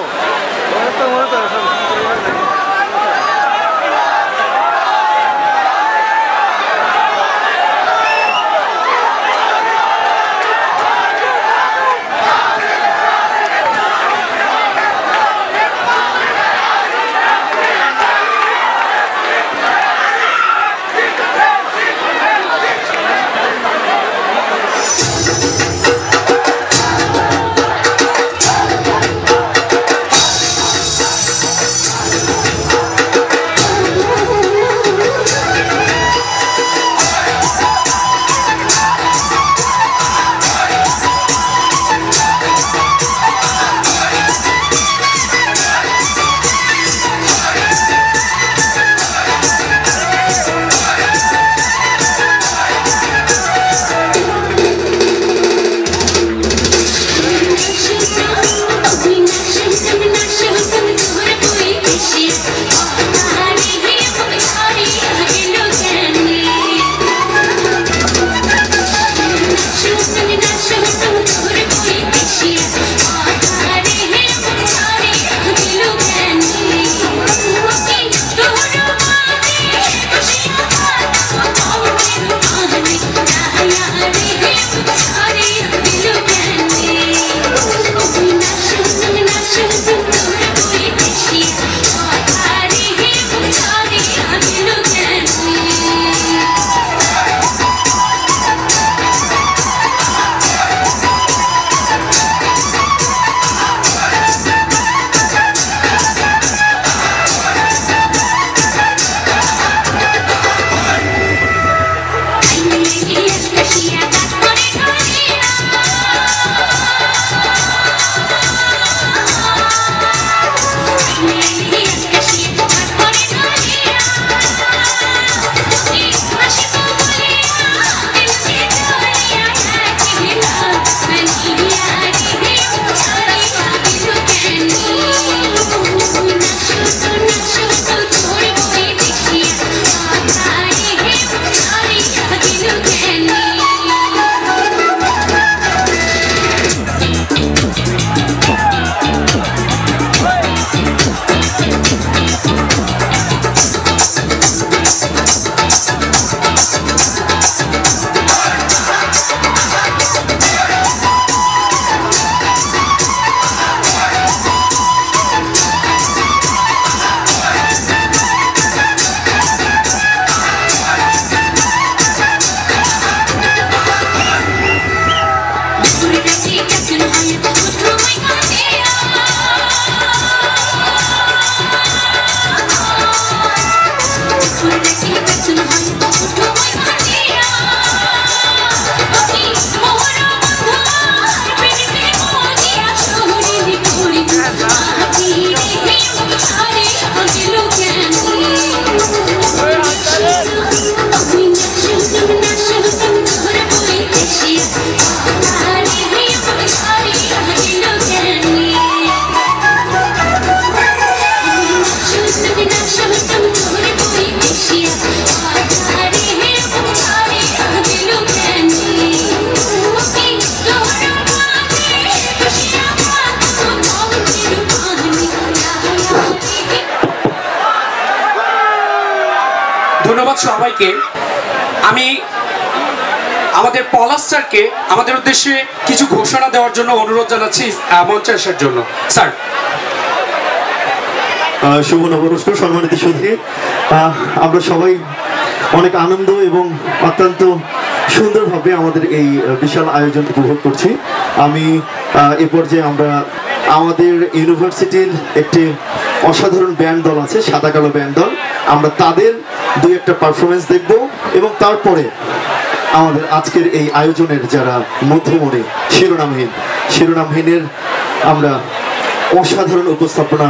ধন্যবাদ সবাইকে। আমি আমাদের পলাশ স্যারকে আমাদের উদ্দেশ্যে কিছু ঘোষণা দেওয়ার জন্য অনুরোধ জানাচ্ছি মঞ্চে আসার জন্য। স্যার। শুভ নববর্ষ সম্মানিত সুধী, আমরা সবাই অনেক আনন্দ এবং অত্যন্ত সুন্দরভাবে আমাদের এই বিশাল আয়োজন উপভোগ করছি। আমি এ পর্যায়ে আমরা আমাদের ইউনিভার্সিটির একটি অসাধারণ ব্যান্ড দল আছে, সাদা কালো ব্যান্ড দল, আমরা তাদের দুই একটা পারফরমেন্স দেখব এবং তারপরে আমাদের আজকের এই আয়োজনের যারা মধ্যমণি শিরোনামহীনের আমরা অসাধারণ উপস্থাপনা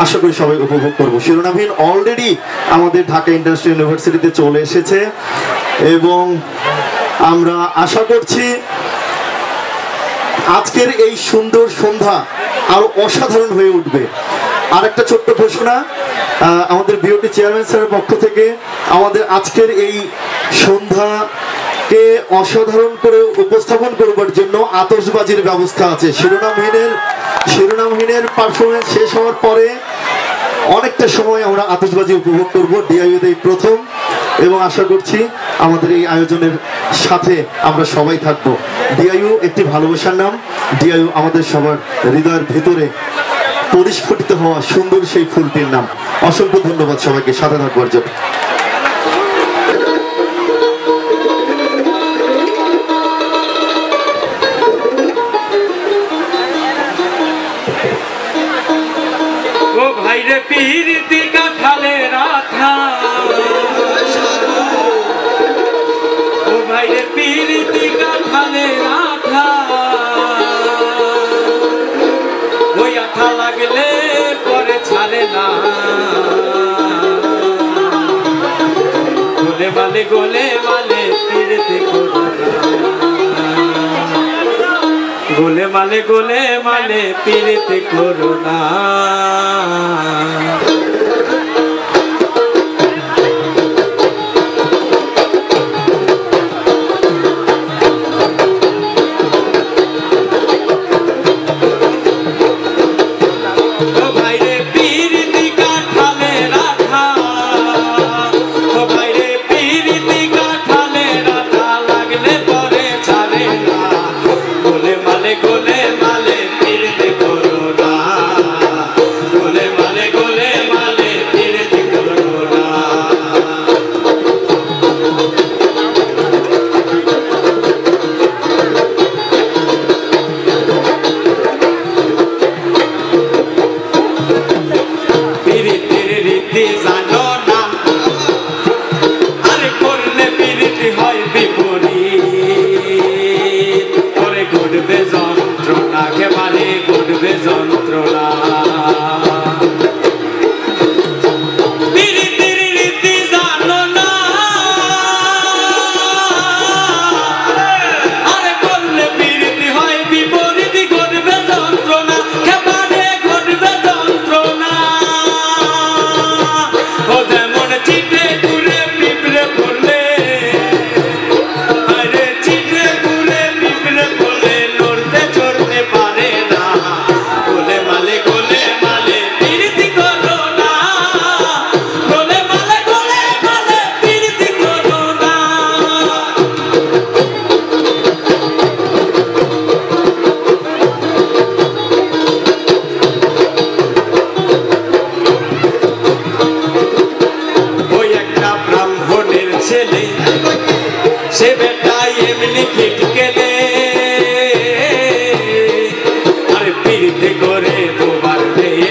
আশা করি সবাই উপভোগ করব। শিরোনামহীন অলরেডি আমাদের ঢাকা ইন্টারন্যাশনাল ইউনিভার্সিটিতে চলে এসেছে এবং আমরা আশা করছি আজকের এই সুন্দর সন্ধ্যা আরো অসাধারণ হয়ে উঠবে। আর একটা ছোট্ট ঘোষণা, আমাদের বিওটি চেয়ারম্যান স্যারের পক্ষ থেকে আমাদের আজকের এই সন্ধ্যাকে অসাধারণ করে উপস্থাপন করবার জন্য আতশবাজির ব্যবস্থা আছে। শিরোনামহীনের পারফরমেন্স শেষ হওয়ার পরে অনেকটা সময় আমরা আতশবাজি উপভোগ করব। ডিআইইউ প্রথম এবং আশা করছি আমাদের এই আয়োজনের সাথে আমরা সবাই থাকব। ডিআইইউ একটি ভালোবাসার নাম, ডিআইইউ আমাদের সবার হৃদয়ের ভেতরে পরিস্ফুটিত হওয়া সুন্দর সেই ফুলটির নাম। অসংখ্য ধন্যবাদ সবাইকে সাথে থাকবার জন্য। ও ভাইরে পিরিতি কাঠালে রাধা, ও ভাইরে পিরিতি কাঠালে রাধা, ওই আঠা লাগলে পরে ছাড়ে না, গোলে মালে পিরিতি করো না, গোলে মালে পিরিতি করো না। গোলে মালে পিরিতি করো না।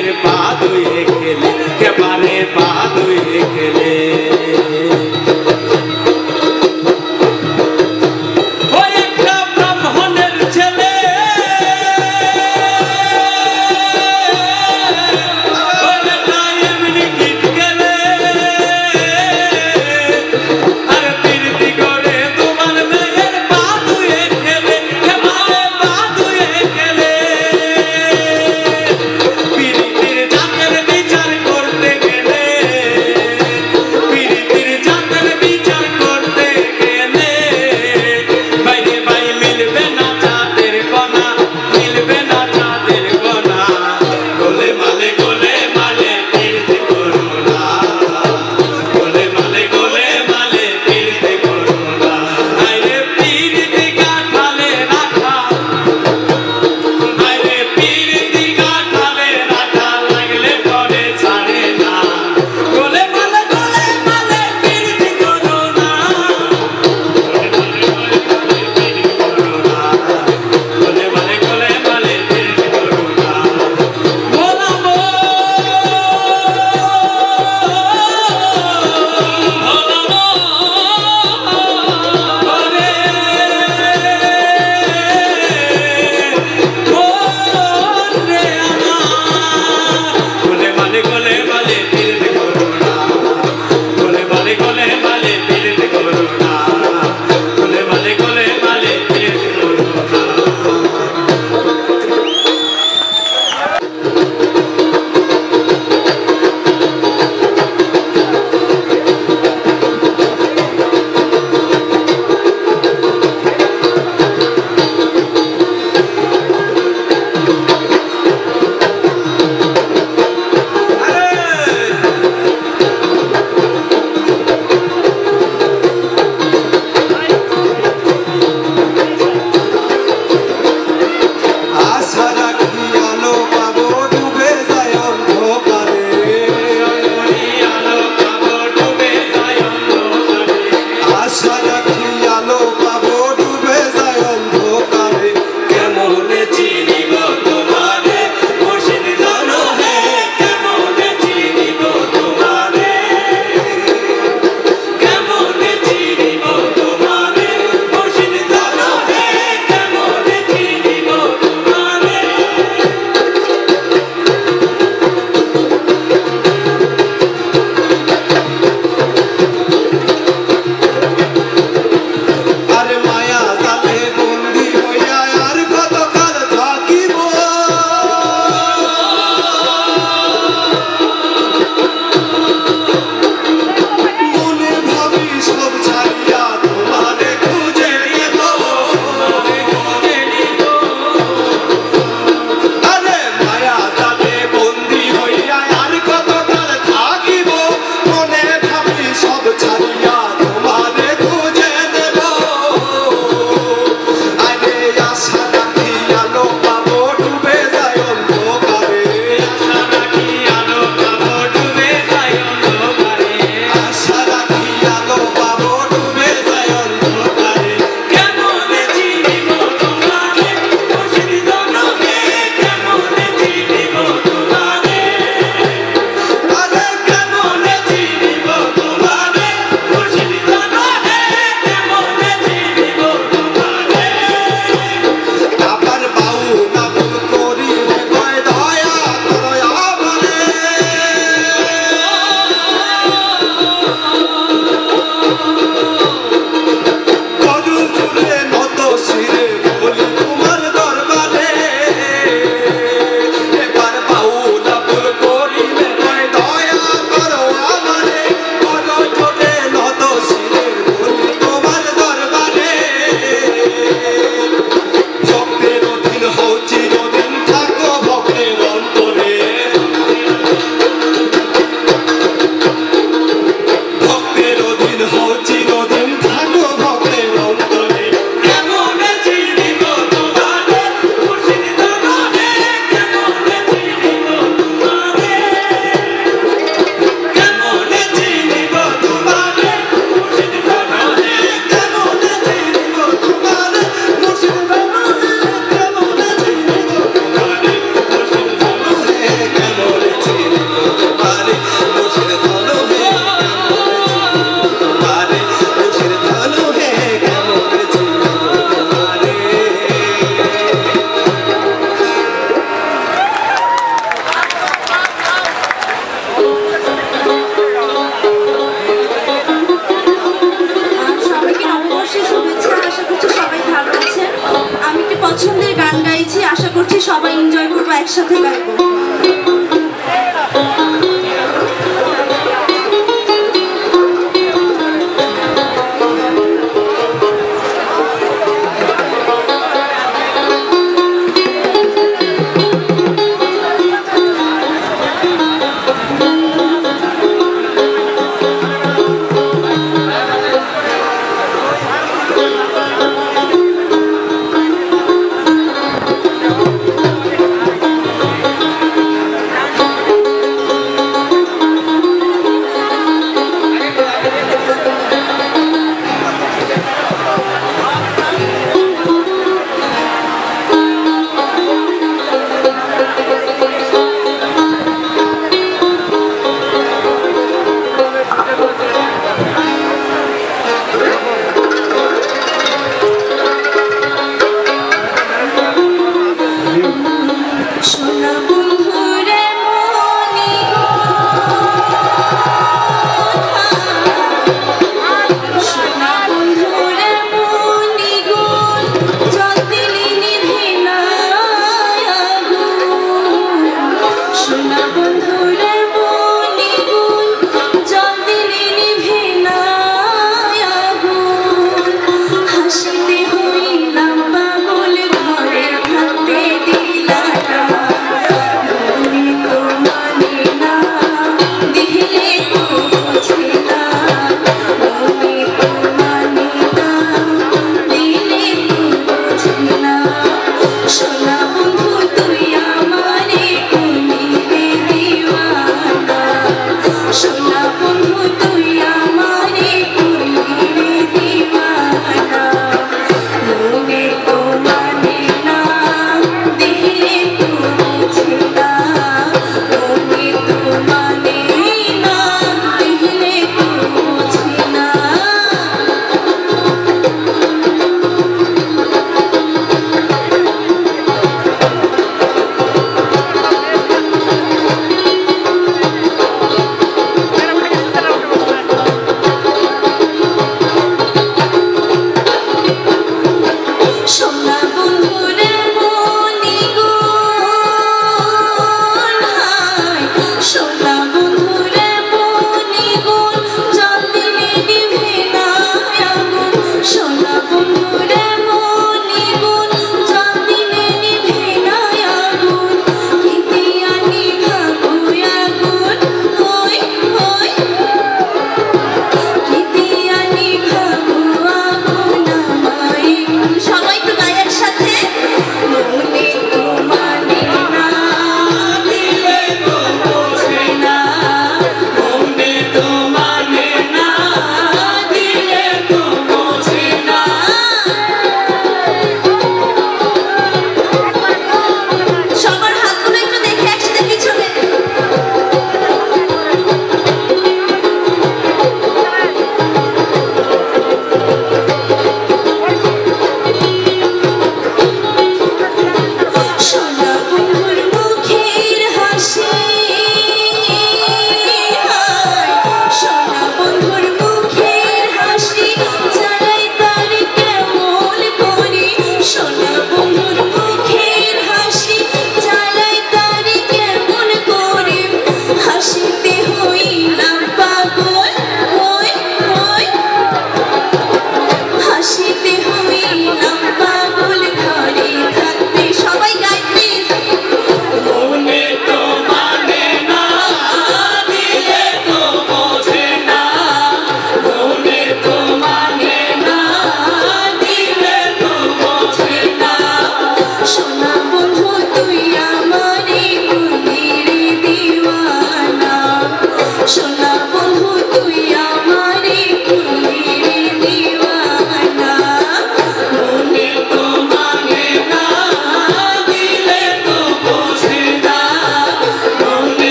মায়ের পা ধুয়ে খেলে কেবারে পা ধুয়ে খেলে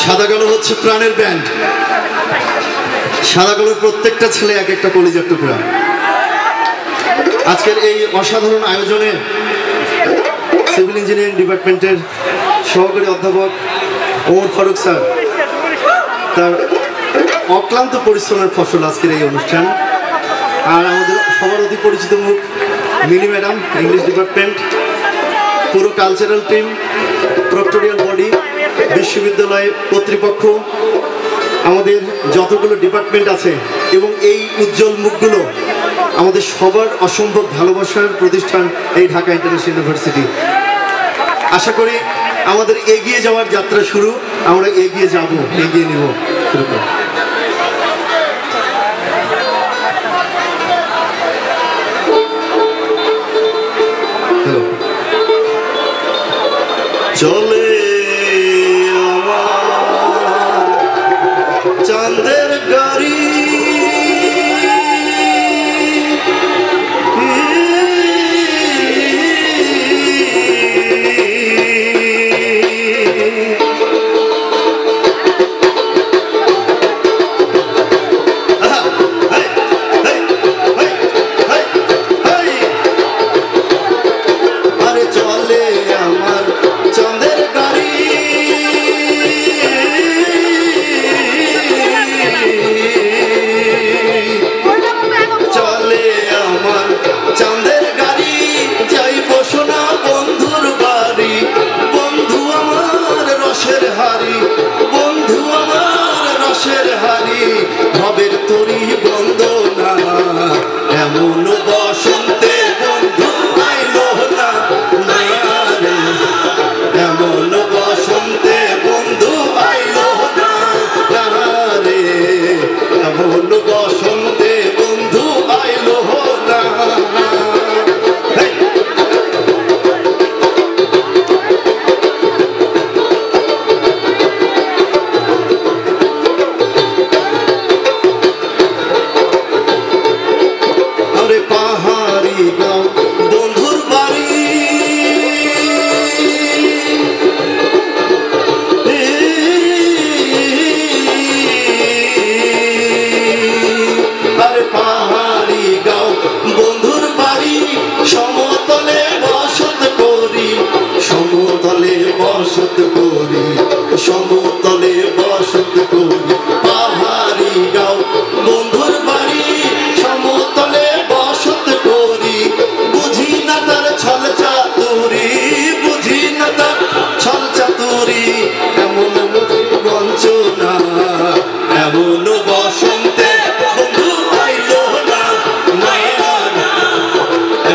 সাদা কালো হচ্ছে প্রাণের ব্যান্ড। সাদা কালোর প্রত্যেকটা ছেলে এক একটা কলিজার টুকরা। আজকের এই অসাধারণ আয়োজনে সিভিল ইঞ্জিনিয়ারিং ডিপার্টমেন্টের সহকারী অধ্যাপক ওমর ফারুক স্যার, তার অক্লান্ত পরিশ্রমের ফসল আজকের এই অনুষ্ঠান। আর আমাদের সবার অতি পরিচিত মুখ মিনি ম্যাডাম, ইংলিশ ডিপার্টমেন্ট, পুরো কালচারাল টিম, প্রক্টোরিয়াল বডি, বিশ্ববিদ্যালয় কর্তৃপক্ষ, আমাদের যতগুলো ডিপার্টমেন্ট আছে এবং এই উজ্জ্বল মুখগুলো আমাদের সবার অসম্ভব ভালোবাসার প্রতিষ্ঠান এই ঢাকা ইন্টারন্যাশনাল ইউনিভার্সিটি। আশা করি আমাদের এগিয়ে যাওয়ার যাত্রা শুরু, আমরা এগিয়ে যাব, এগিয়ে নিব। শুরু করি। চলে আমার চাঁদের গাড়ি,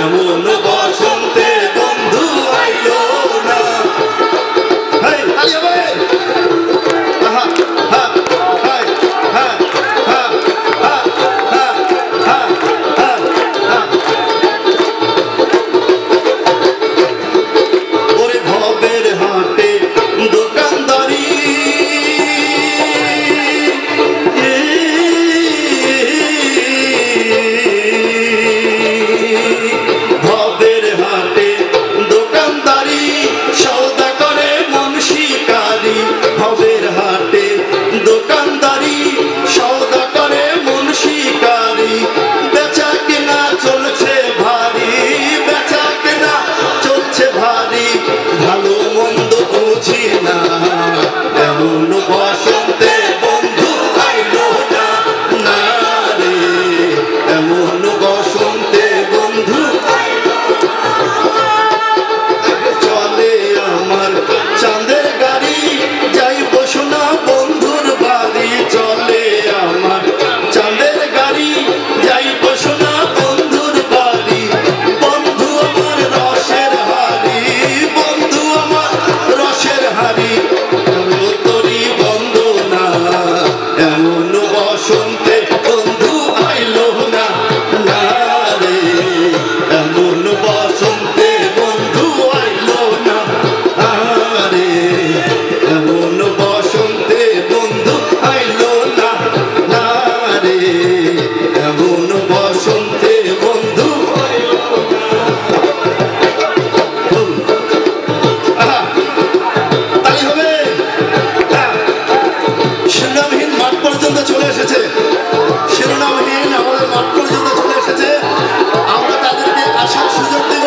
এমন বসন্তে বন্ধু আইলো না। হেই তালি হবে। আহা হা হাই হা হা হা হা হা হা হা। ওরে ভবের হাটে দোকানদারি ভবের হাটে দোকানদারি সওদা করে মন শিকারি। ভবের হাটে দোকানদারি সওদা করে মন শিকারি। বেচা কেনা চলছে ভারী, বেচা কেনা চলছে ভারী। ভালো মন্দ বুঝি না, এমন বসন্তে বন্ধু আইলো না। না রে এমন বসন্তে বন্ধু চলে আমার চাঁদের গাড়ি। যাইব সোনা বন্ধুর বাড়ি। চলে আমার চাঁদের গাড়ি। যাইব সোনা বন্ধুর বাড়ি। বন্ধু আমার রসের হাড়ি, বন্ধু আমার রসের হাড়ি। তোরই বন্ধ না, এমন বসন্তে বন্ধু আইলো না। না রে এমন বসন্তে বন্ধু আইলো না। আরে এমন বসন্তে বন্ধু আইলো না। না রে এমন বসন্তে বন্ধু আইলো না। আহা তালি হবে। হ্যাঁ শিরোনামহীন মাঠ পর্যন্ত চলে এসেছে। শিরোনামহীন আমাদের মাঠ পর্যন্ত চলে এসেছে। আমরা তাদেরকে আসার সুযোগ দেব।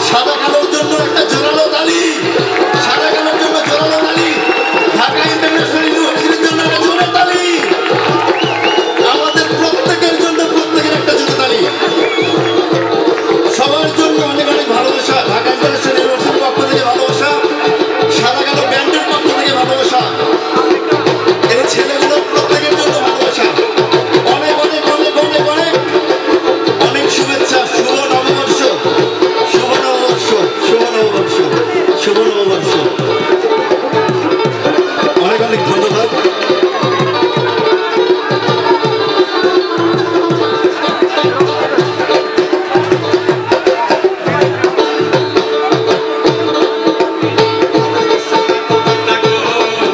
সাদা কালোর জন্য একটা জোরালো তালি। সাদা কালোর জন্য জোরালো তালি। ঢাকা ইন্টারন্যাশনাল ইউনিভার্সিটির জন্য একটা জোরে তালি। আমাদের প্রত্যেকের জন্য প্রত্যেকের একটা জোরে তালি। সবার জন্য অনেক অনেক ভালোবাসা। ঢাকা ইন্টারন্যাশনাল ইউনিভার্সিটির পক্ষ থেকে ভালোবাসা। সাদা কালো ব্যান্ডের পক্ষ থেকে ভালোবাসা। এই ছেলেগুলোর প্রত্যেকের জন্য ভালোবাসা। অনেক অনেক অনেক অনেক অনেক অনেক শুভেচ্ছা। শুভ নববর্ষ, শুভ নববর্ষ, শুভ নববর্ষ, শুভ নববর্ষ। অনেক অনেক ধন্যবাদ।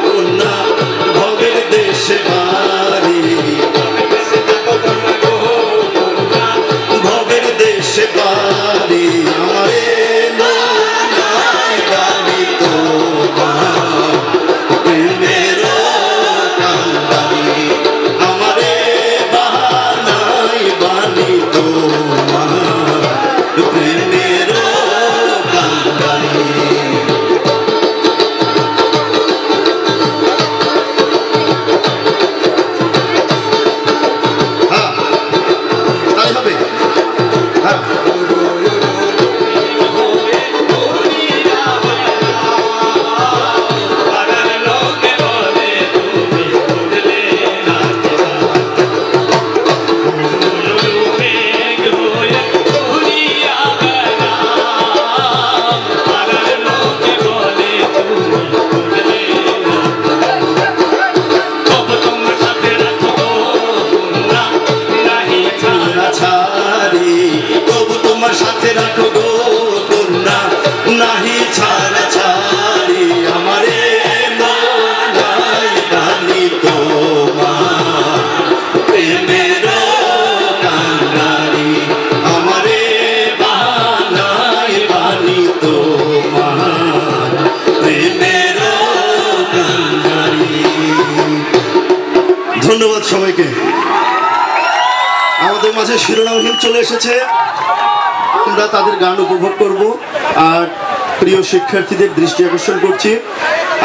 কন্যা ভবের দেশে বাড়ি, ভবের দেশে বাড়ি। আমারে নাই বাড়ি তোমার প্রেমের কান্দারি। আমারে বাহানাই বাড়ি তোমার প্রেমের কান্দারি। হ্যাঁ তাই হবে। হ্যাঁ ছাড়ি তবু তোমার সাথে রাখো গো কন্যা। নাহি ছাড়া ছাড়ি আমারে নাই বাণী তোমার প্রেমের কান্দারি। আমারে বাহানাই বাণী তোমার প্রেমের কান্দারি। ধন্যবাদ সবাইকে। আমাদের মাঝে শিরোনামহীন চলে এসেছে। আমরা তাদের গান উপভোগ করব। আর প্রিয় শিক্ষার্থীদের দৃষ্টি আকর্ষণ করছি,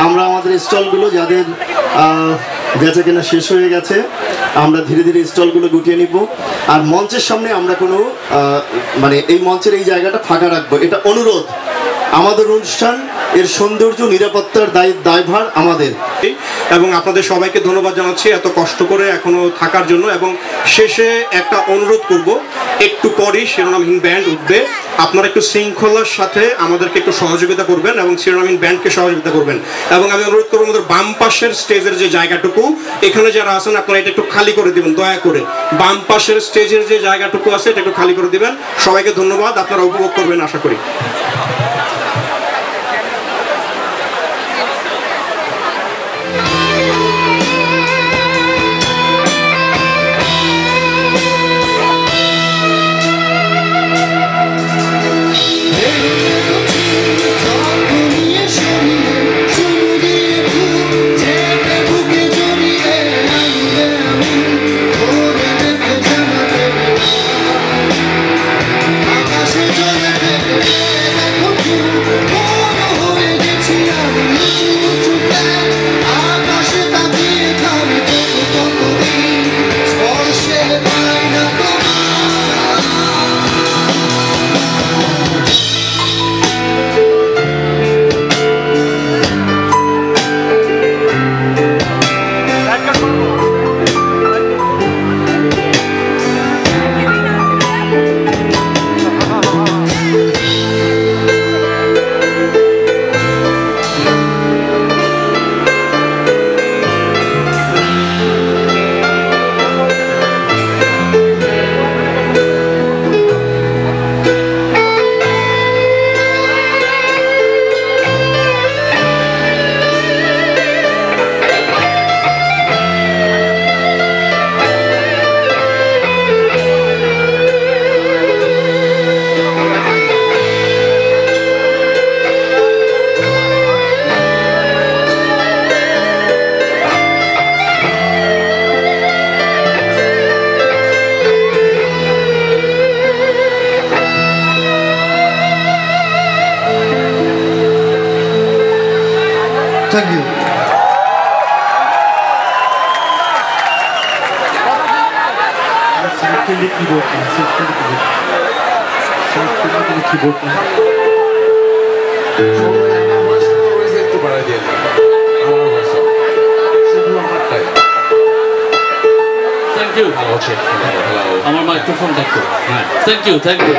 আমরা আমাদের স্টলগুলো যাদের বেচা কেনা শেষ হয়ে গেছে, আমরা ধীরে ধীরে স্টলগুলো গুটিয়ে নিব। আর মঞ্চের সামনে আমরা কোনো মানে এই মঞ্চের এই জায়গাটা ফাঁকা রাখবো, এটা অনুরোধ। আমাদের অনুষ্ঠান এর সৌন্দর্য নিরাপত্তার দায়ভার আমাদের। এবং আপনাদের সবাইকে ধন্যবাদ জানাচ্ছি এত কষ্ট করে এখনো থাকার জন্য। এবং শেষে একটা অনুরোধ করব, একটু পরেই শিরোনামহীন ব্যান্ড উঠবে, আপনারা একটু শৃঙ্খলার সাথে আমাদেরকে একটু সহযোগিতা করবেন এবং শিরোনামহীন ব্যান্ডকে সহযোগিতা করবেন। এবং আমি অনুরোধ করবো আমাদের বাম পাশের স্টেজের যে জায়গাটুকু, এখানে যারা আছেন আপনারা এটা একটু খালি করে দিবেন দয়া করে। বাম পাশের স্টেজের যে জায়গাটুকু আছে এটা একটু খালি করে দিবেন। সবাইকে ধন্যবাদ, আপনারা উপভোগ করবেন আশা করি। Thank you. Thank you. Okay. Hello. আমার মাইক্রোফোন দেখো। Thank you. Thank you.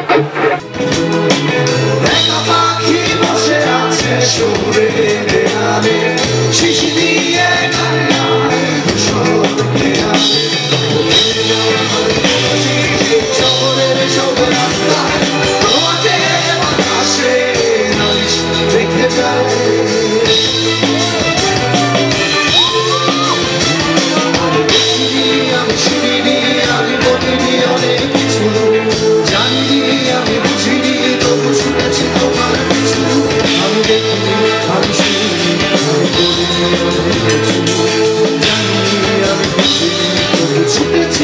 It's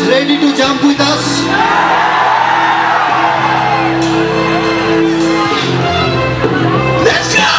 Ready to jump with us? Let's go!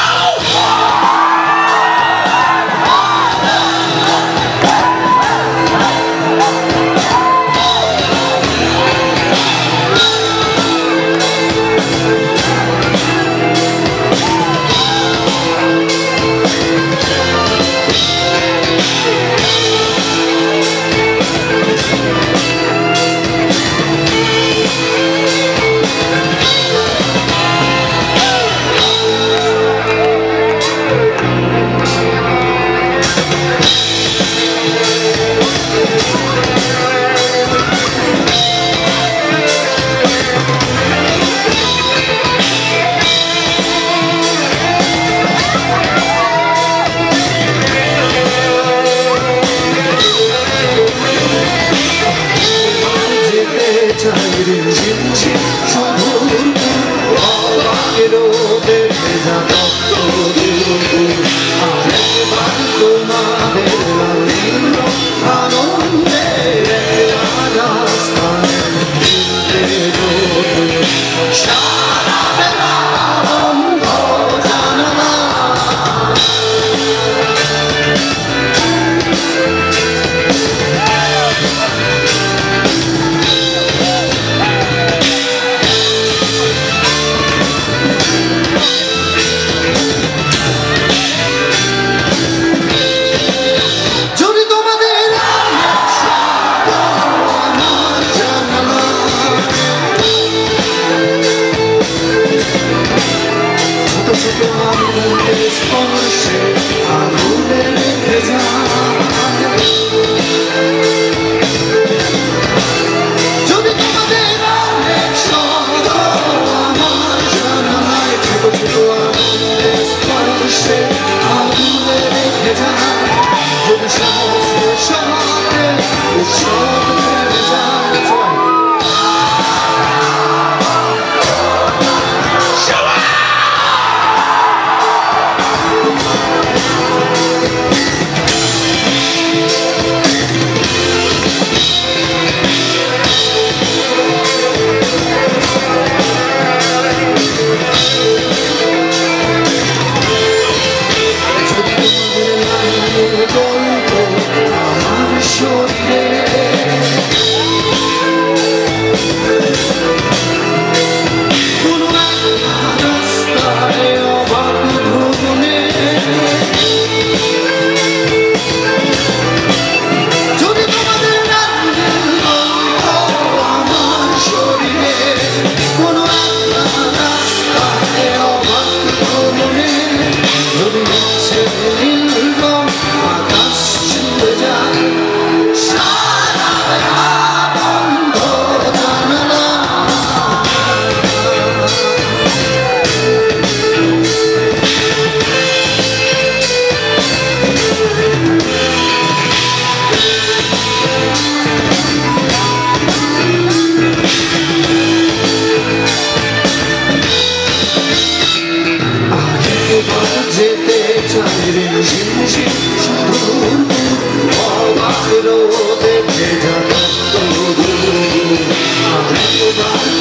রোদে ভেজা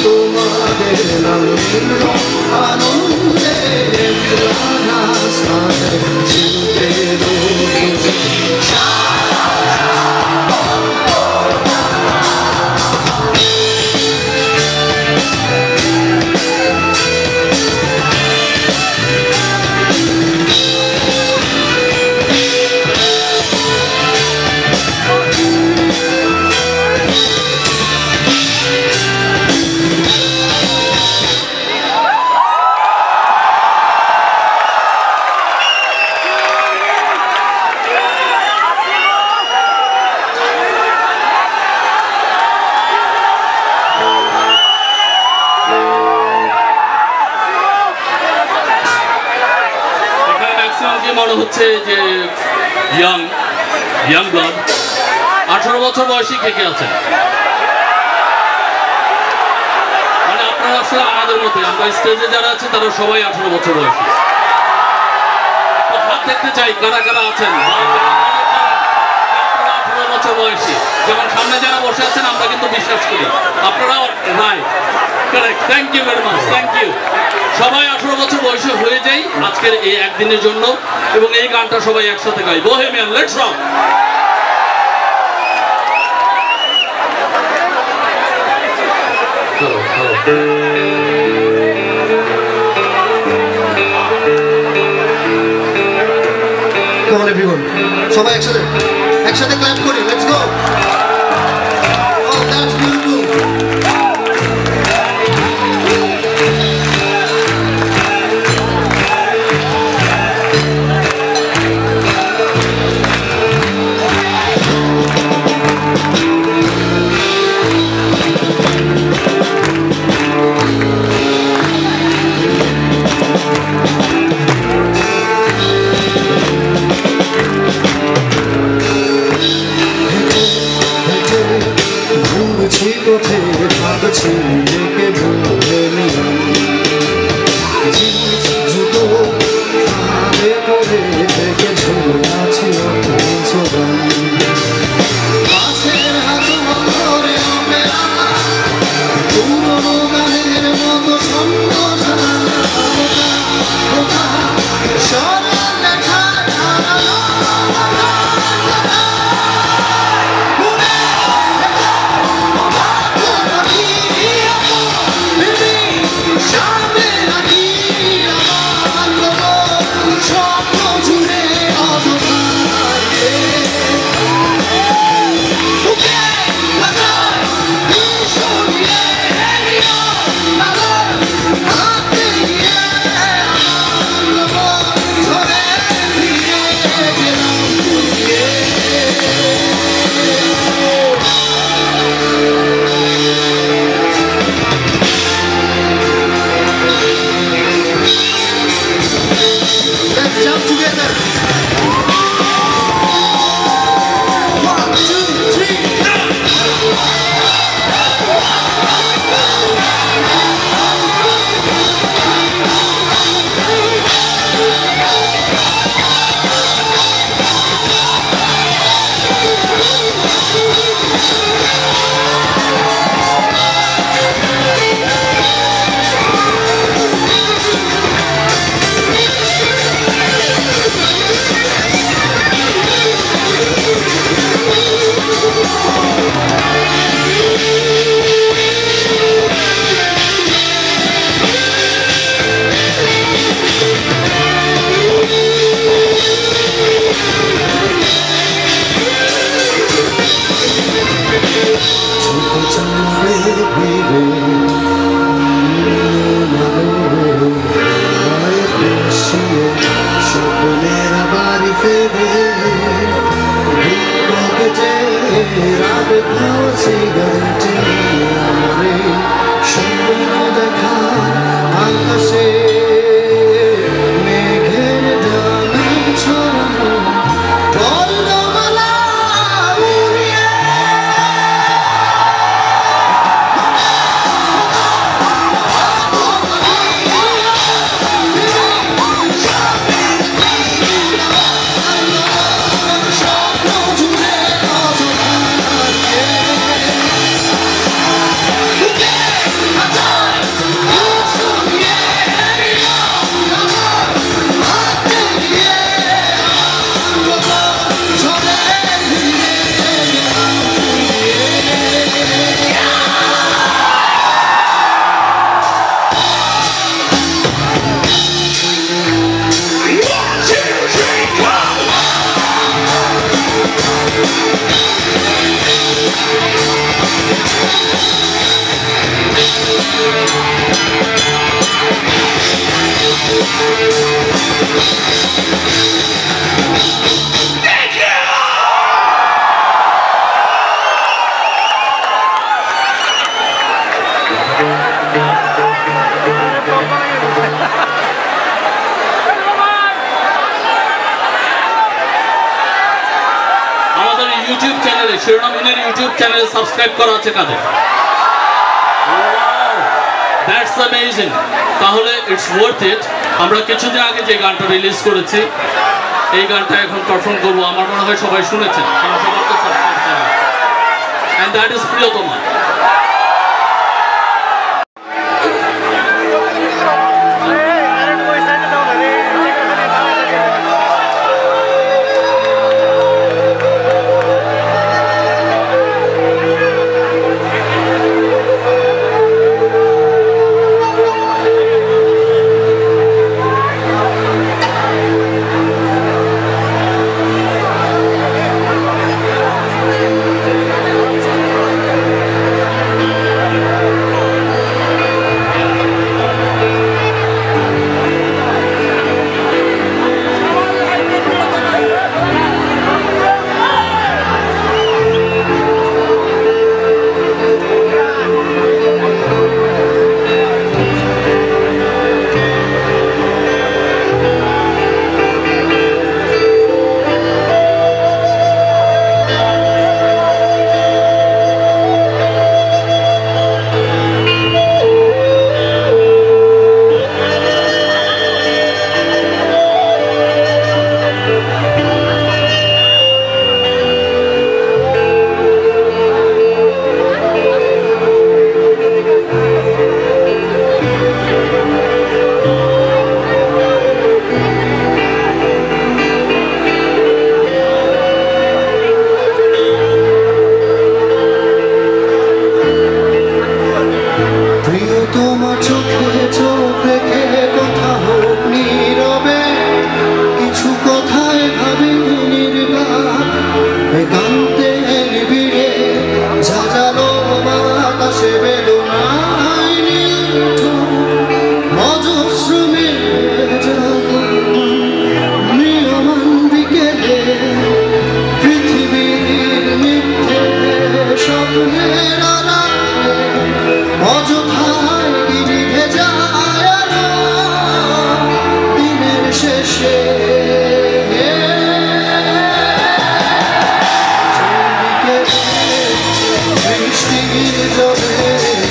তোমাদের নামের আনন্দে চিনতে মনে হচ্ছে যে ইয়াং ব্লাড 18 বছর বয়সী কে কে আছেন? মানে আপনারা আসলে আমাদের মতোই, আমরা স্টেজে যারা আছে তারা সবাই 18 বছর বয়সী। হাত দেখতে চাই কারা কারা আছেন 18 বছর বয়সী। যেমন সামনে যারা বসে আছেন আমরা কিন্তু বিশ্বাস করি আপনারাও right, correct. Thank you very much, thank you. সবাই 18 বছর বয়সে হয়ে যাই আজকের এই একদিনের জন্য, এবং এই গানটা সবাই একসাথে গাই, Bohemian let's rock. Come on everyone, সবাই একসাথে ক্ল্যাপ করি, let's go. Oh, that's beautiful. পথে ভাবছি ডেকে বোহেমিয়ান, জুতো হাতে করে থেকে ঝুলে আছি অথচ গান। পাশের হাত ধরে পুরনো গানের মতো ছন্দ ইউটিউব চ্যানেলে শিরোনামহীনের ইউটিউব চ্যানেল সাবস্ক্রাইব করা আছে কাদের? That's amazing. তাহলে ইটস ওয়ার্থ ইট। আমরা কিছুদিন আগে যে গানটা রিলিজ করেছি এই গানটা এখন পারফর্ম করবো। আমার মনে হয় সবাই শুনেছেন, সবার তো সাবস্ক্রাইব করা, অ্যান্ড দ্যাট ইজ প্রিয়তমা। বৃষ্টির জলে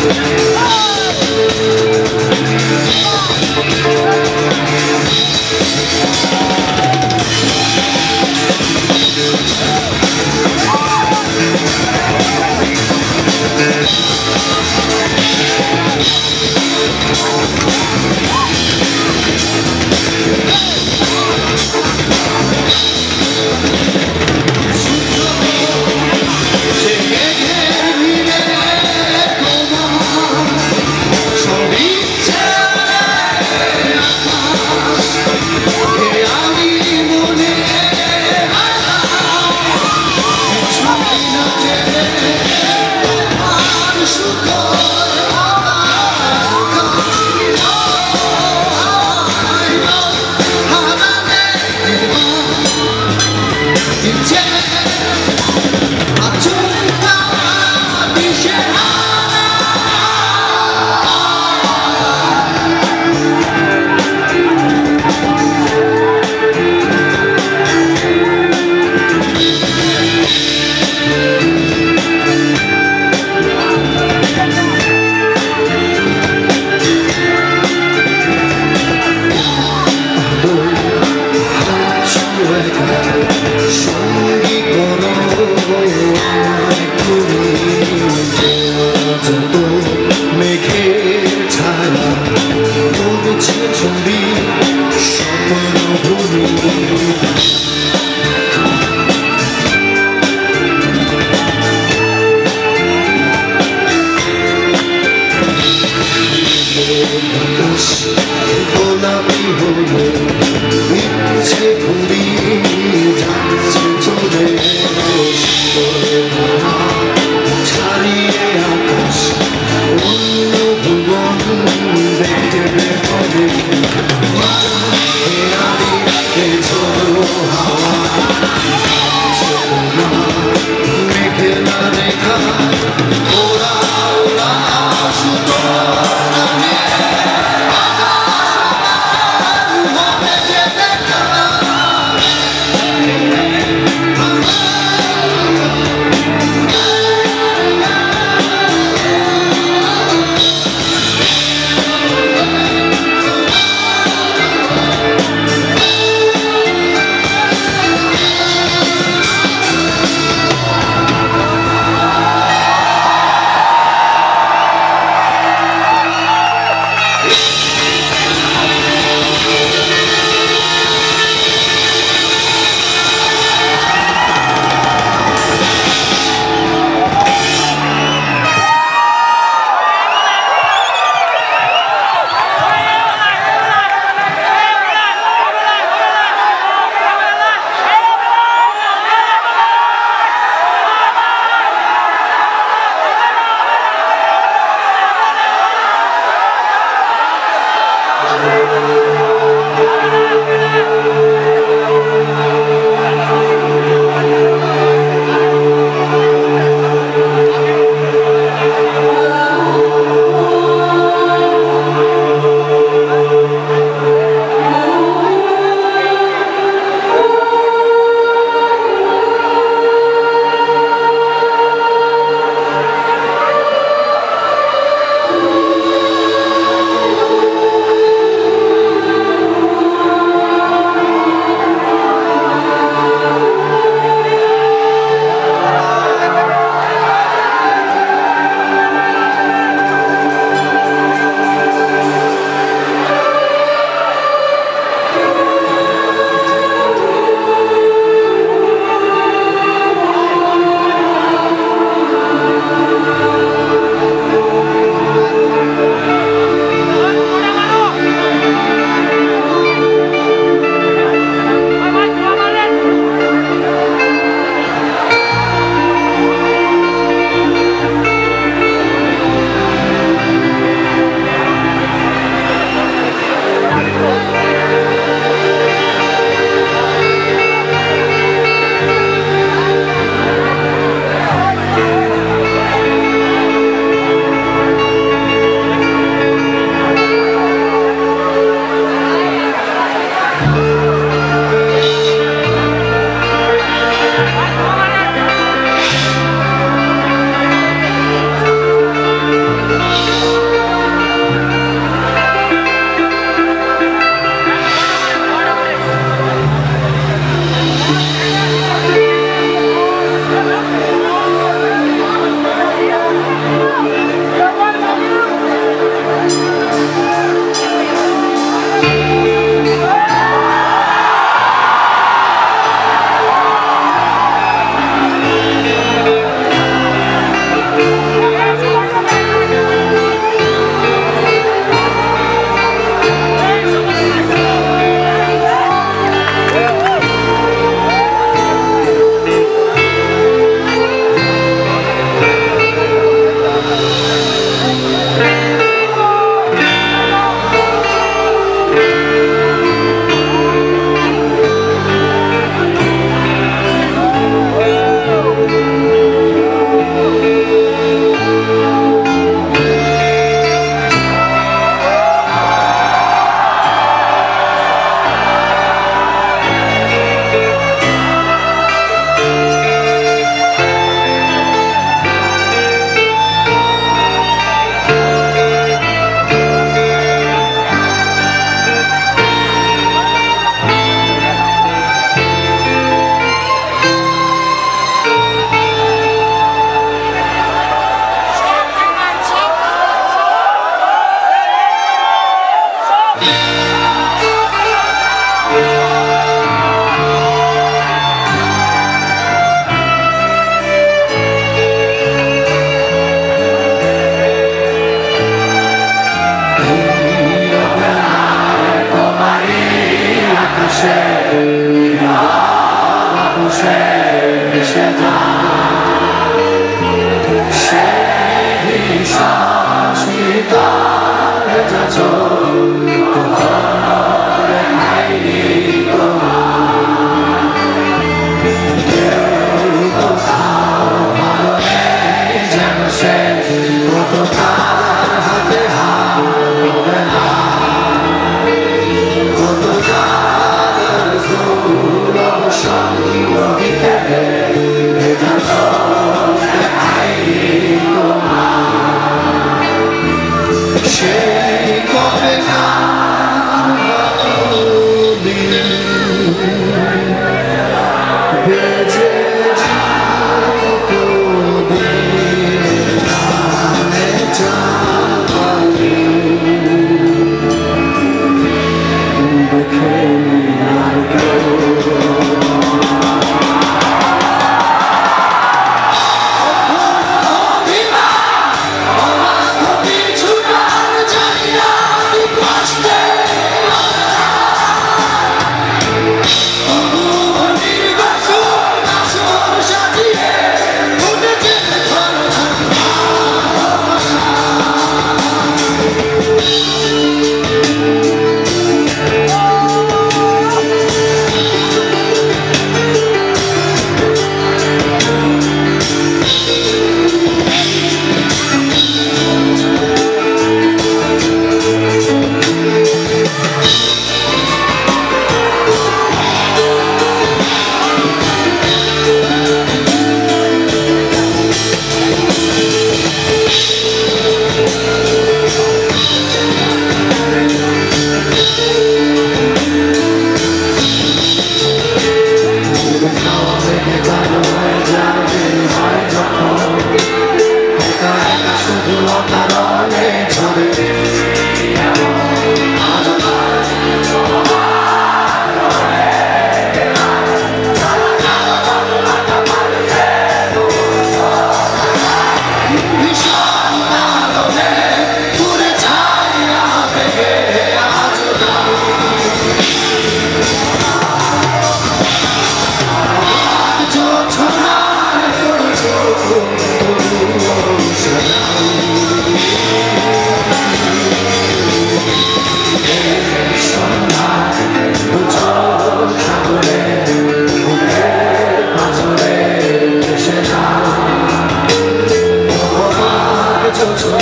Hey!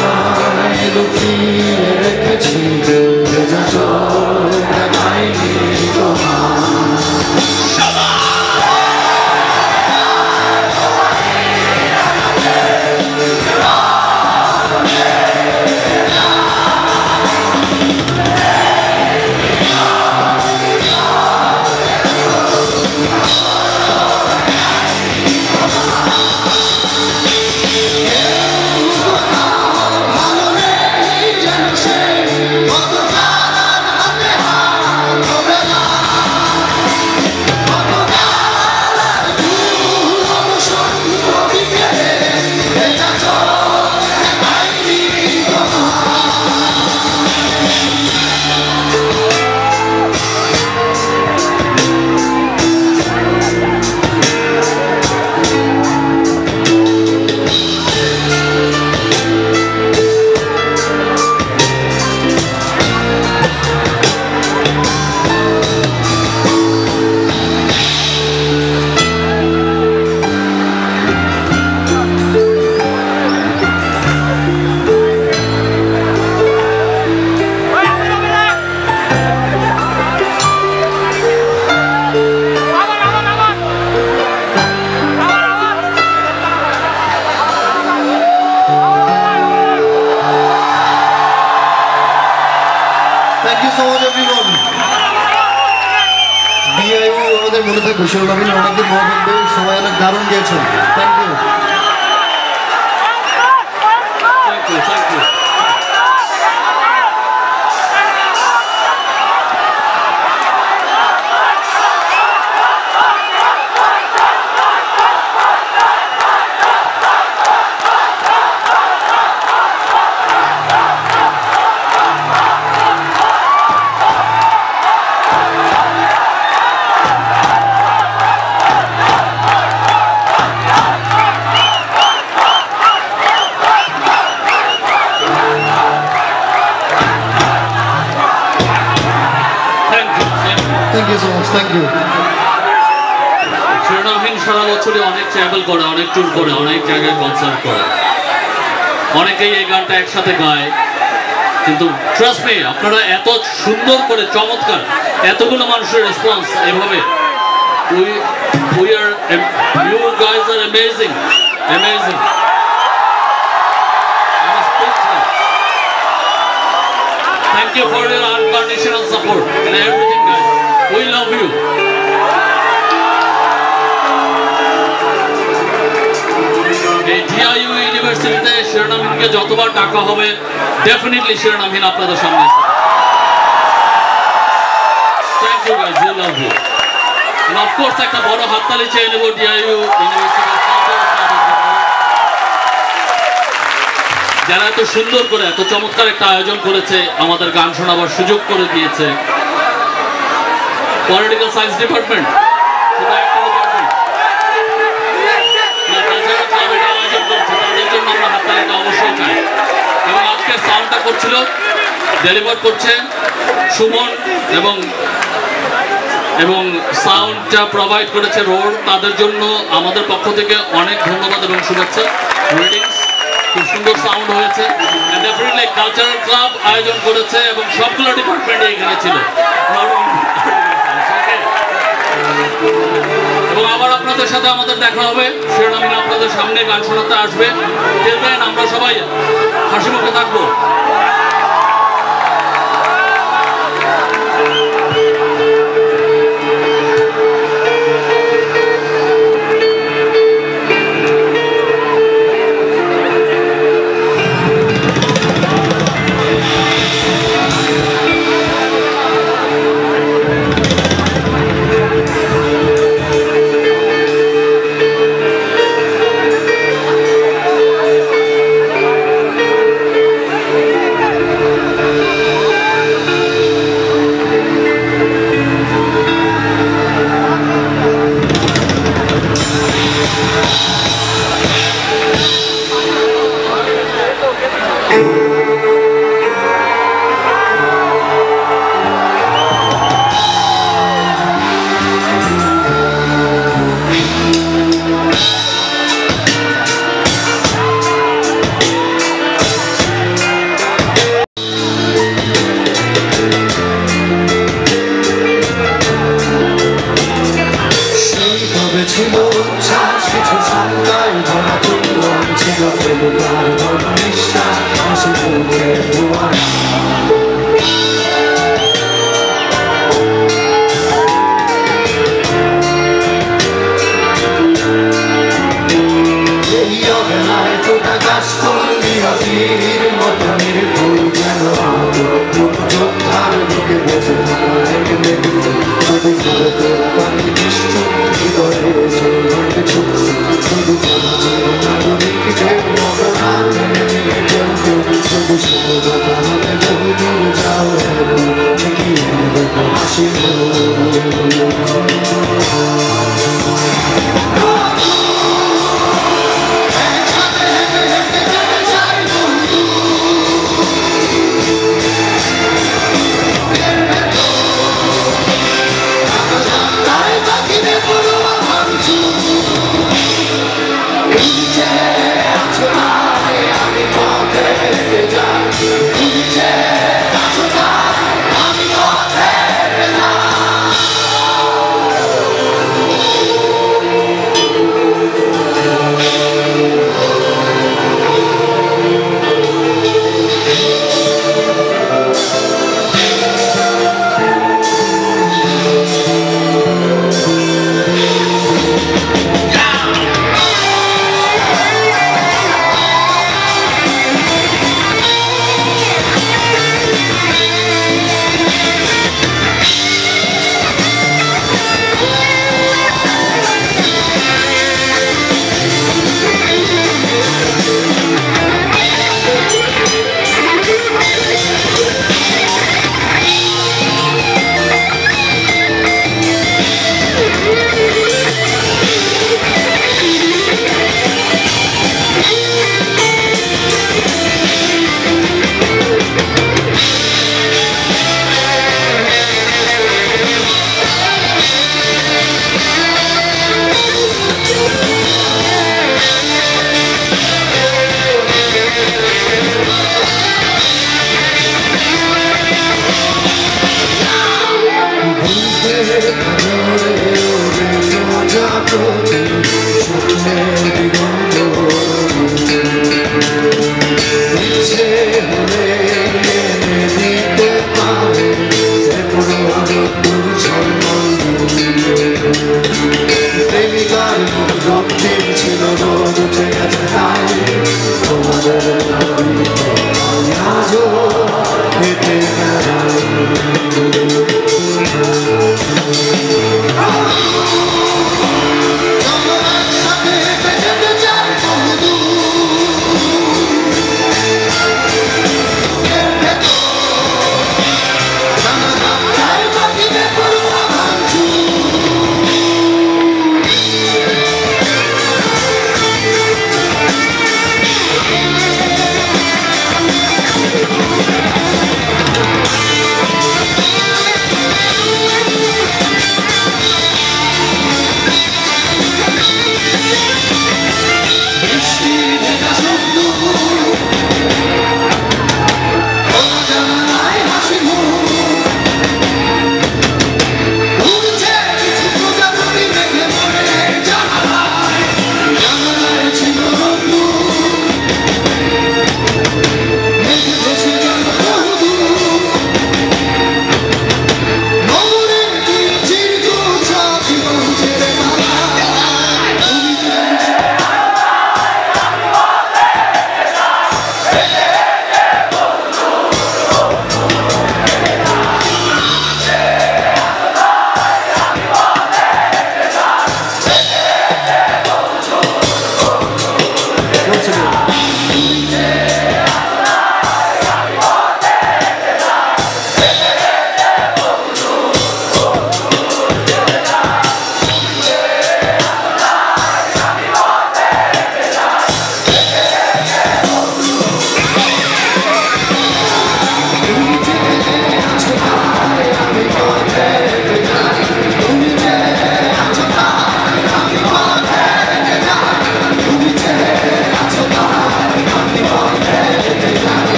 হৃদয় লুকিয়ে রেখেছি ভেজা চোখ দেখায়নি তোমার মনে থাকবে শিরোনামহীন অনেকদিন মনে থাকবে সবাই অনেক দারুণ গিয়েছেন থ্যাংক ইউ শিরোনামহীন সারা বছরই অনেক ট্রাভেল করে, অনেক ট্যুর করে, অনেক জায়গায় কনসার্ট করে, অনেকেই এই গানটা একসাথে গায়, কিন্তু ট্রাস্ট মি আপনারা এত সুন্দর করে চমৎকার এতগুলো মানুষের রেসপন্স এভাবে we are you guys are amazing thank you for your unconditional support and everything guys we love you এই DIU ইউনিভার্সিটিতে শিরোনামহীনকে যতবার ডাকা হবে ডেফিনেটলি শিরোনামহীন আপনাদের সামনে thank you guys we love you and of course একটা বড় হাততালি চেয়ে নেব DIU ইউনিভার্সিটির যারা এত সুন্দর করে এত চমৎকার একটা আয়োজন করেছে আমাদের গান শোনাবার সুযোগ করে দিয়েছে পলিটিক্যাল সায়েন্স ডিপার্টমেন্ট অবশ্যই চাই এবং আজকে সাউন্ডটা করছিল ডেলিভার করছে সুমন এবং সাউন্ডটা প্রোভাইড করেছে রোড তাদের জন্য আমাদের পক্ষ থেকে অনেক ধন্যবাদ এবং শুভেচ্ছা গ্রিটিংস খুব সুন্দর সাউন্ড হয়েছে ডেফিনেটলি কালচারাল ক্লাব আয়োজন করেছে এবং সবগুলো ডিপার্টমেন্ট এখানে ছিল এবং আবার আপনাদের সাথে আমাদের দেখা হবে শিরোনামহীন আপনাদের সামনে গান শোনাতে আসবে আমরা সবাই হাসি মুখে থাকবো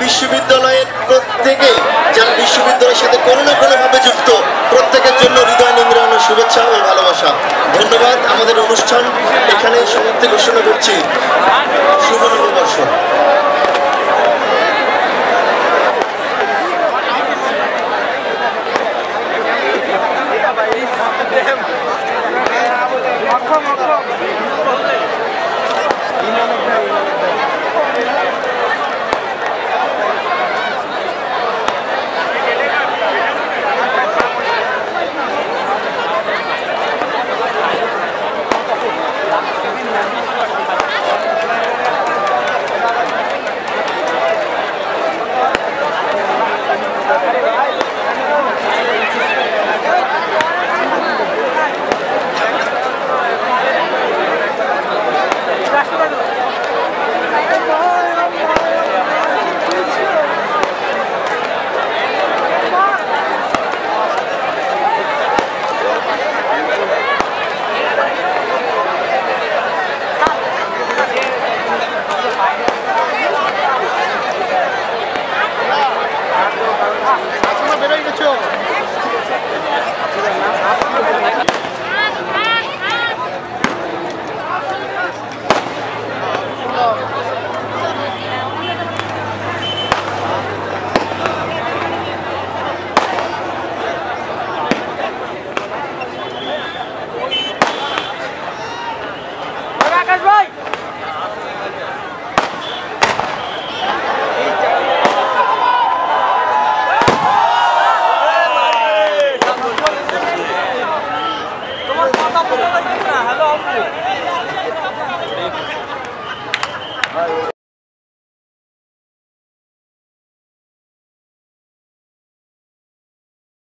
বিশ্ববিদ্যালয়ের প্রত্যেকে যারা বিশ্ববিদ্যালয়ের সাথে কোনো না কোনোভাবে যুক্ত প্রত্যেকের জন্য হৃদয় নিংড়ানো শুভেচ্ছা ও ভালোবাসা। ধন্যবাদ। আমাদের অনুষ্ঠান এখানে সমাপ্তি ঘোষণা করছি। শুভ নববর্ষ।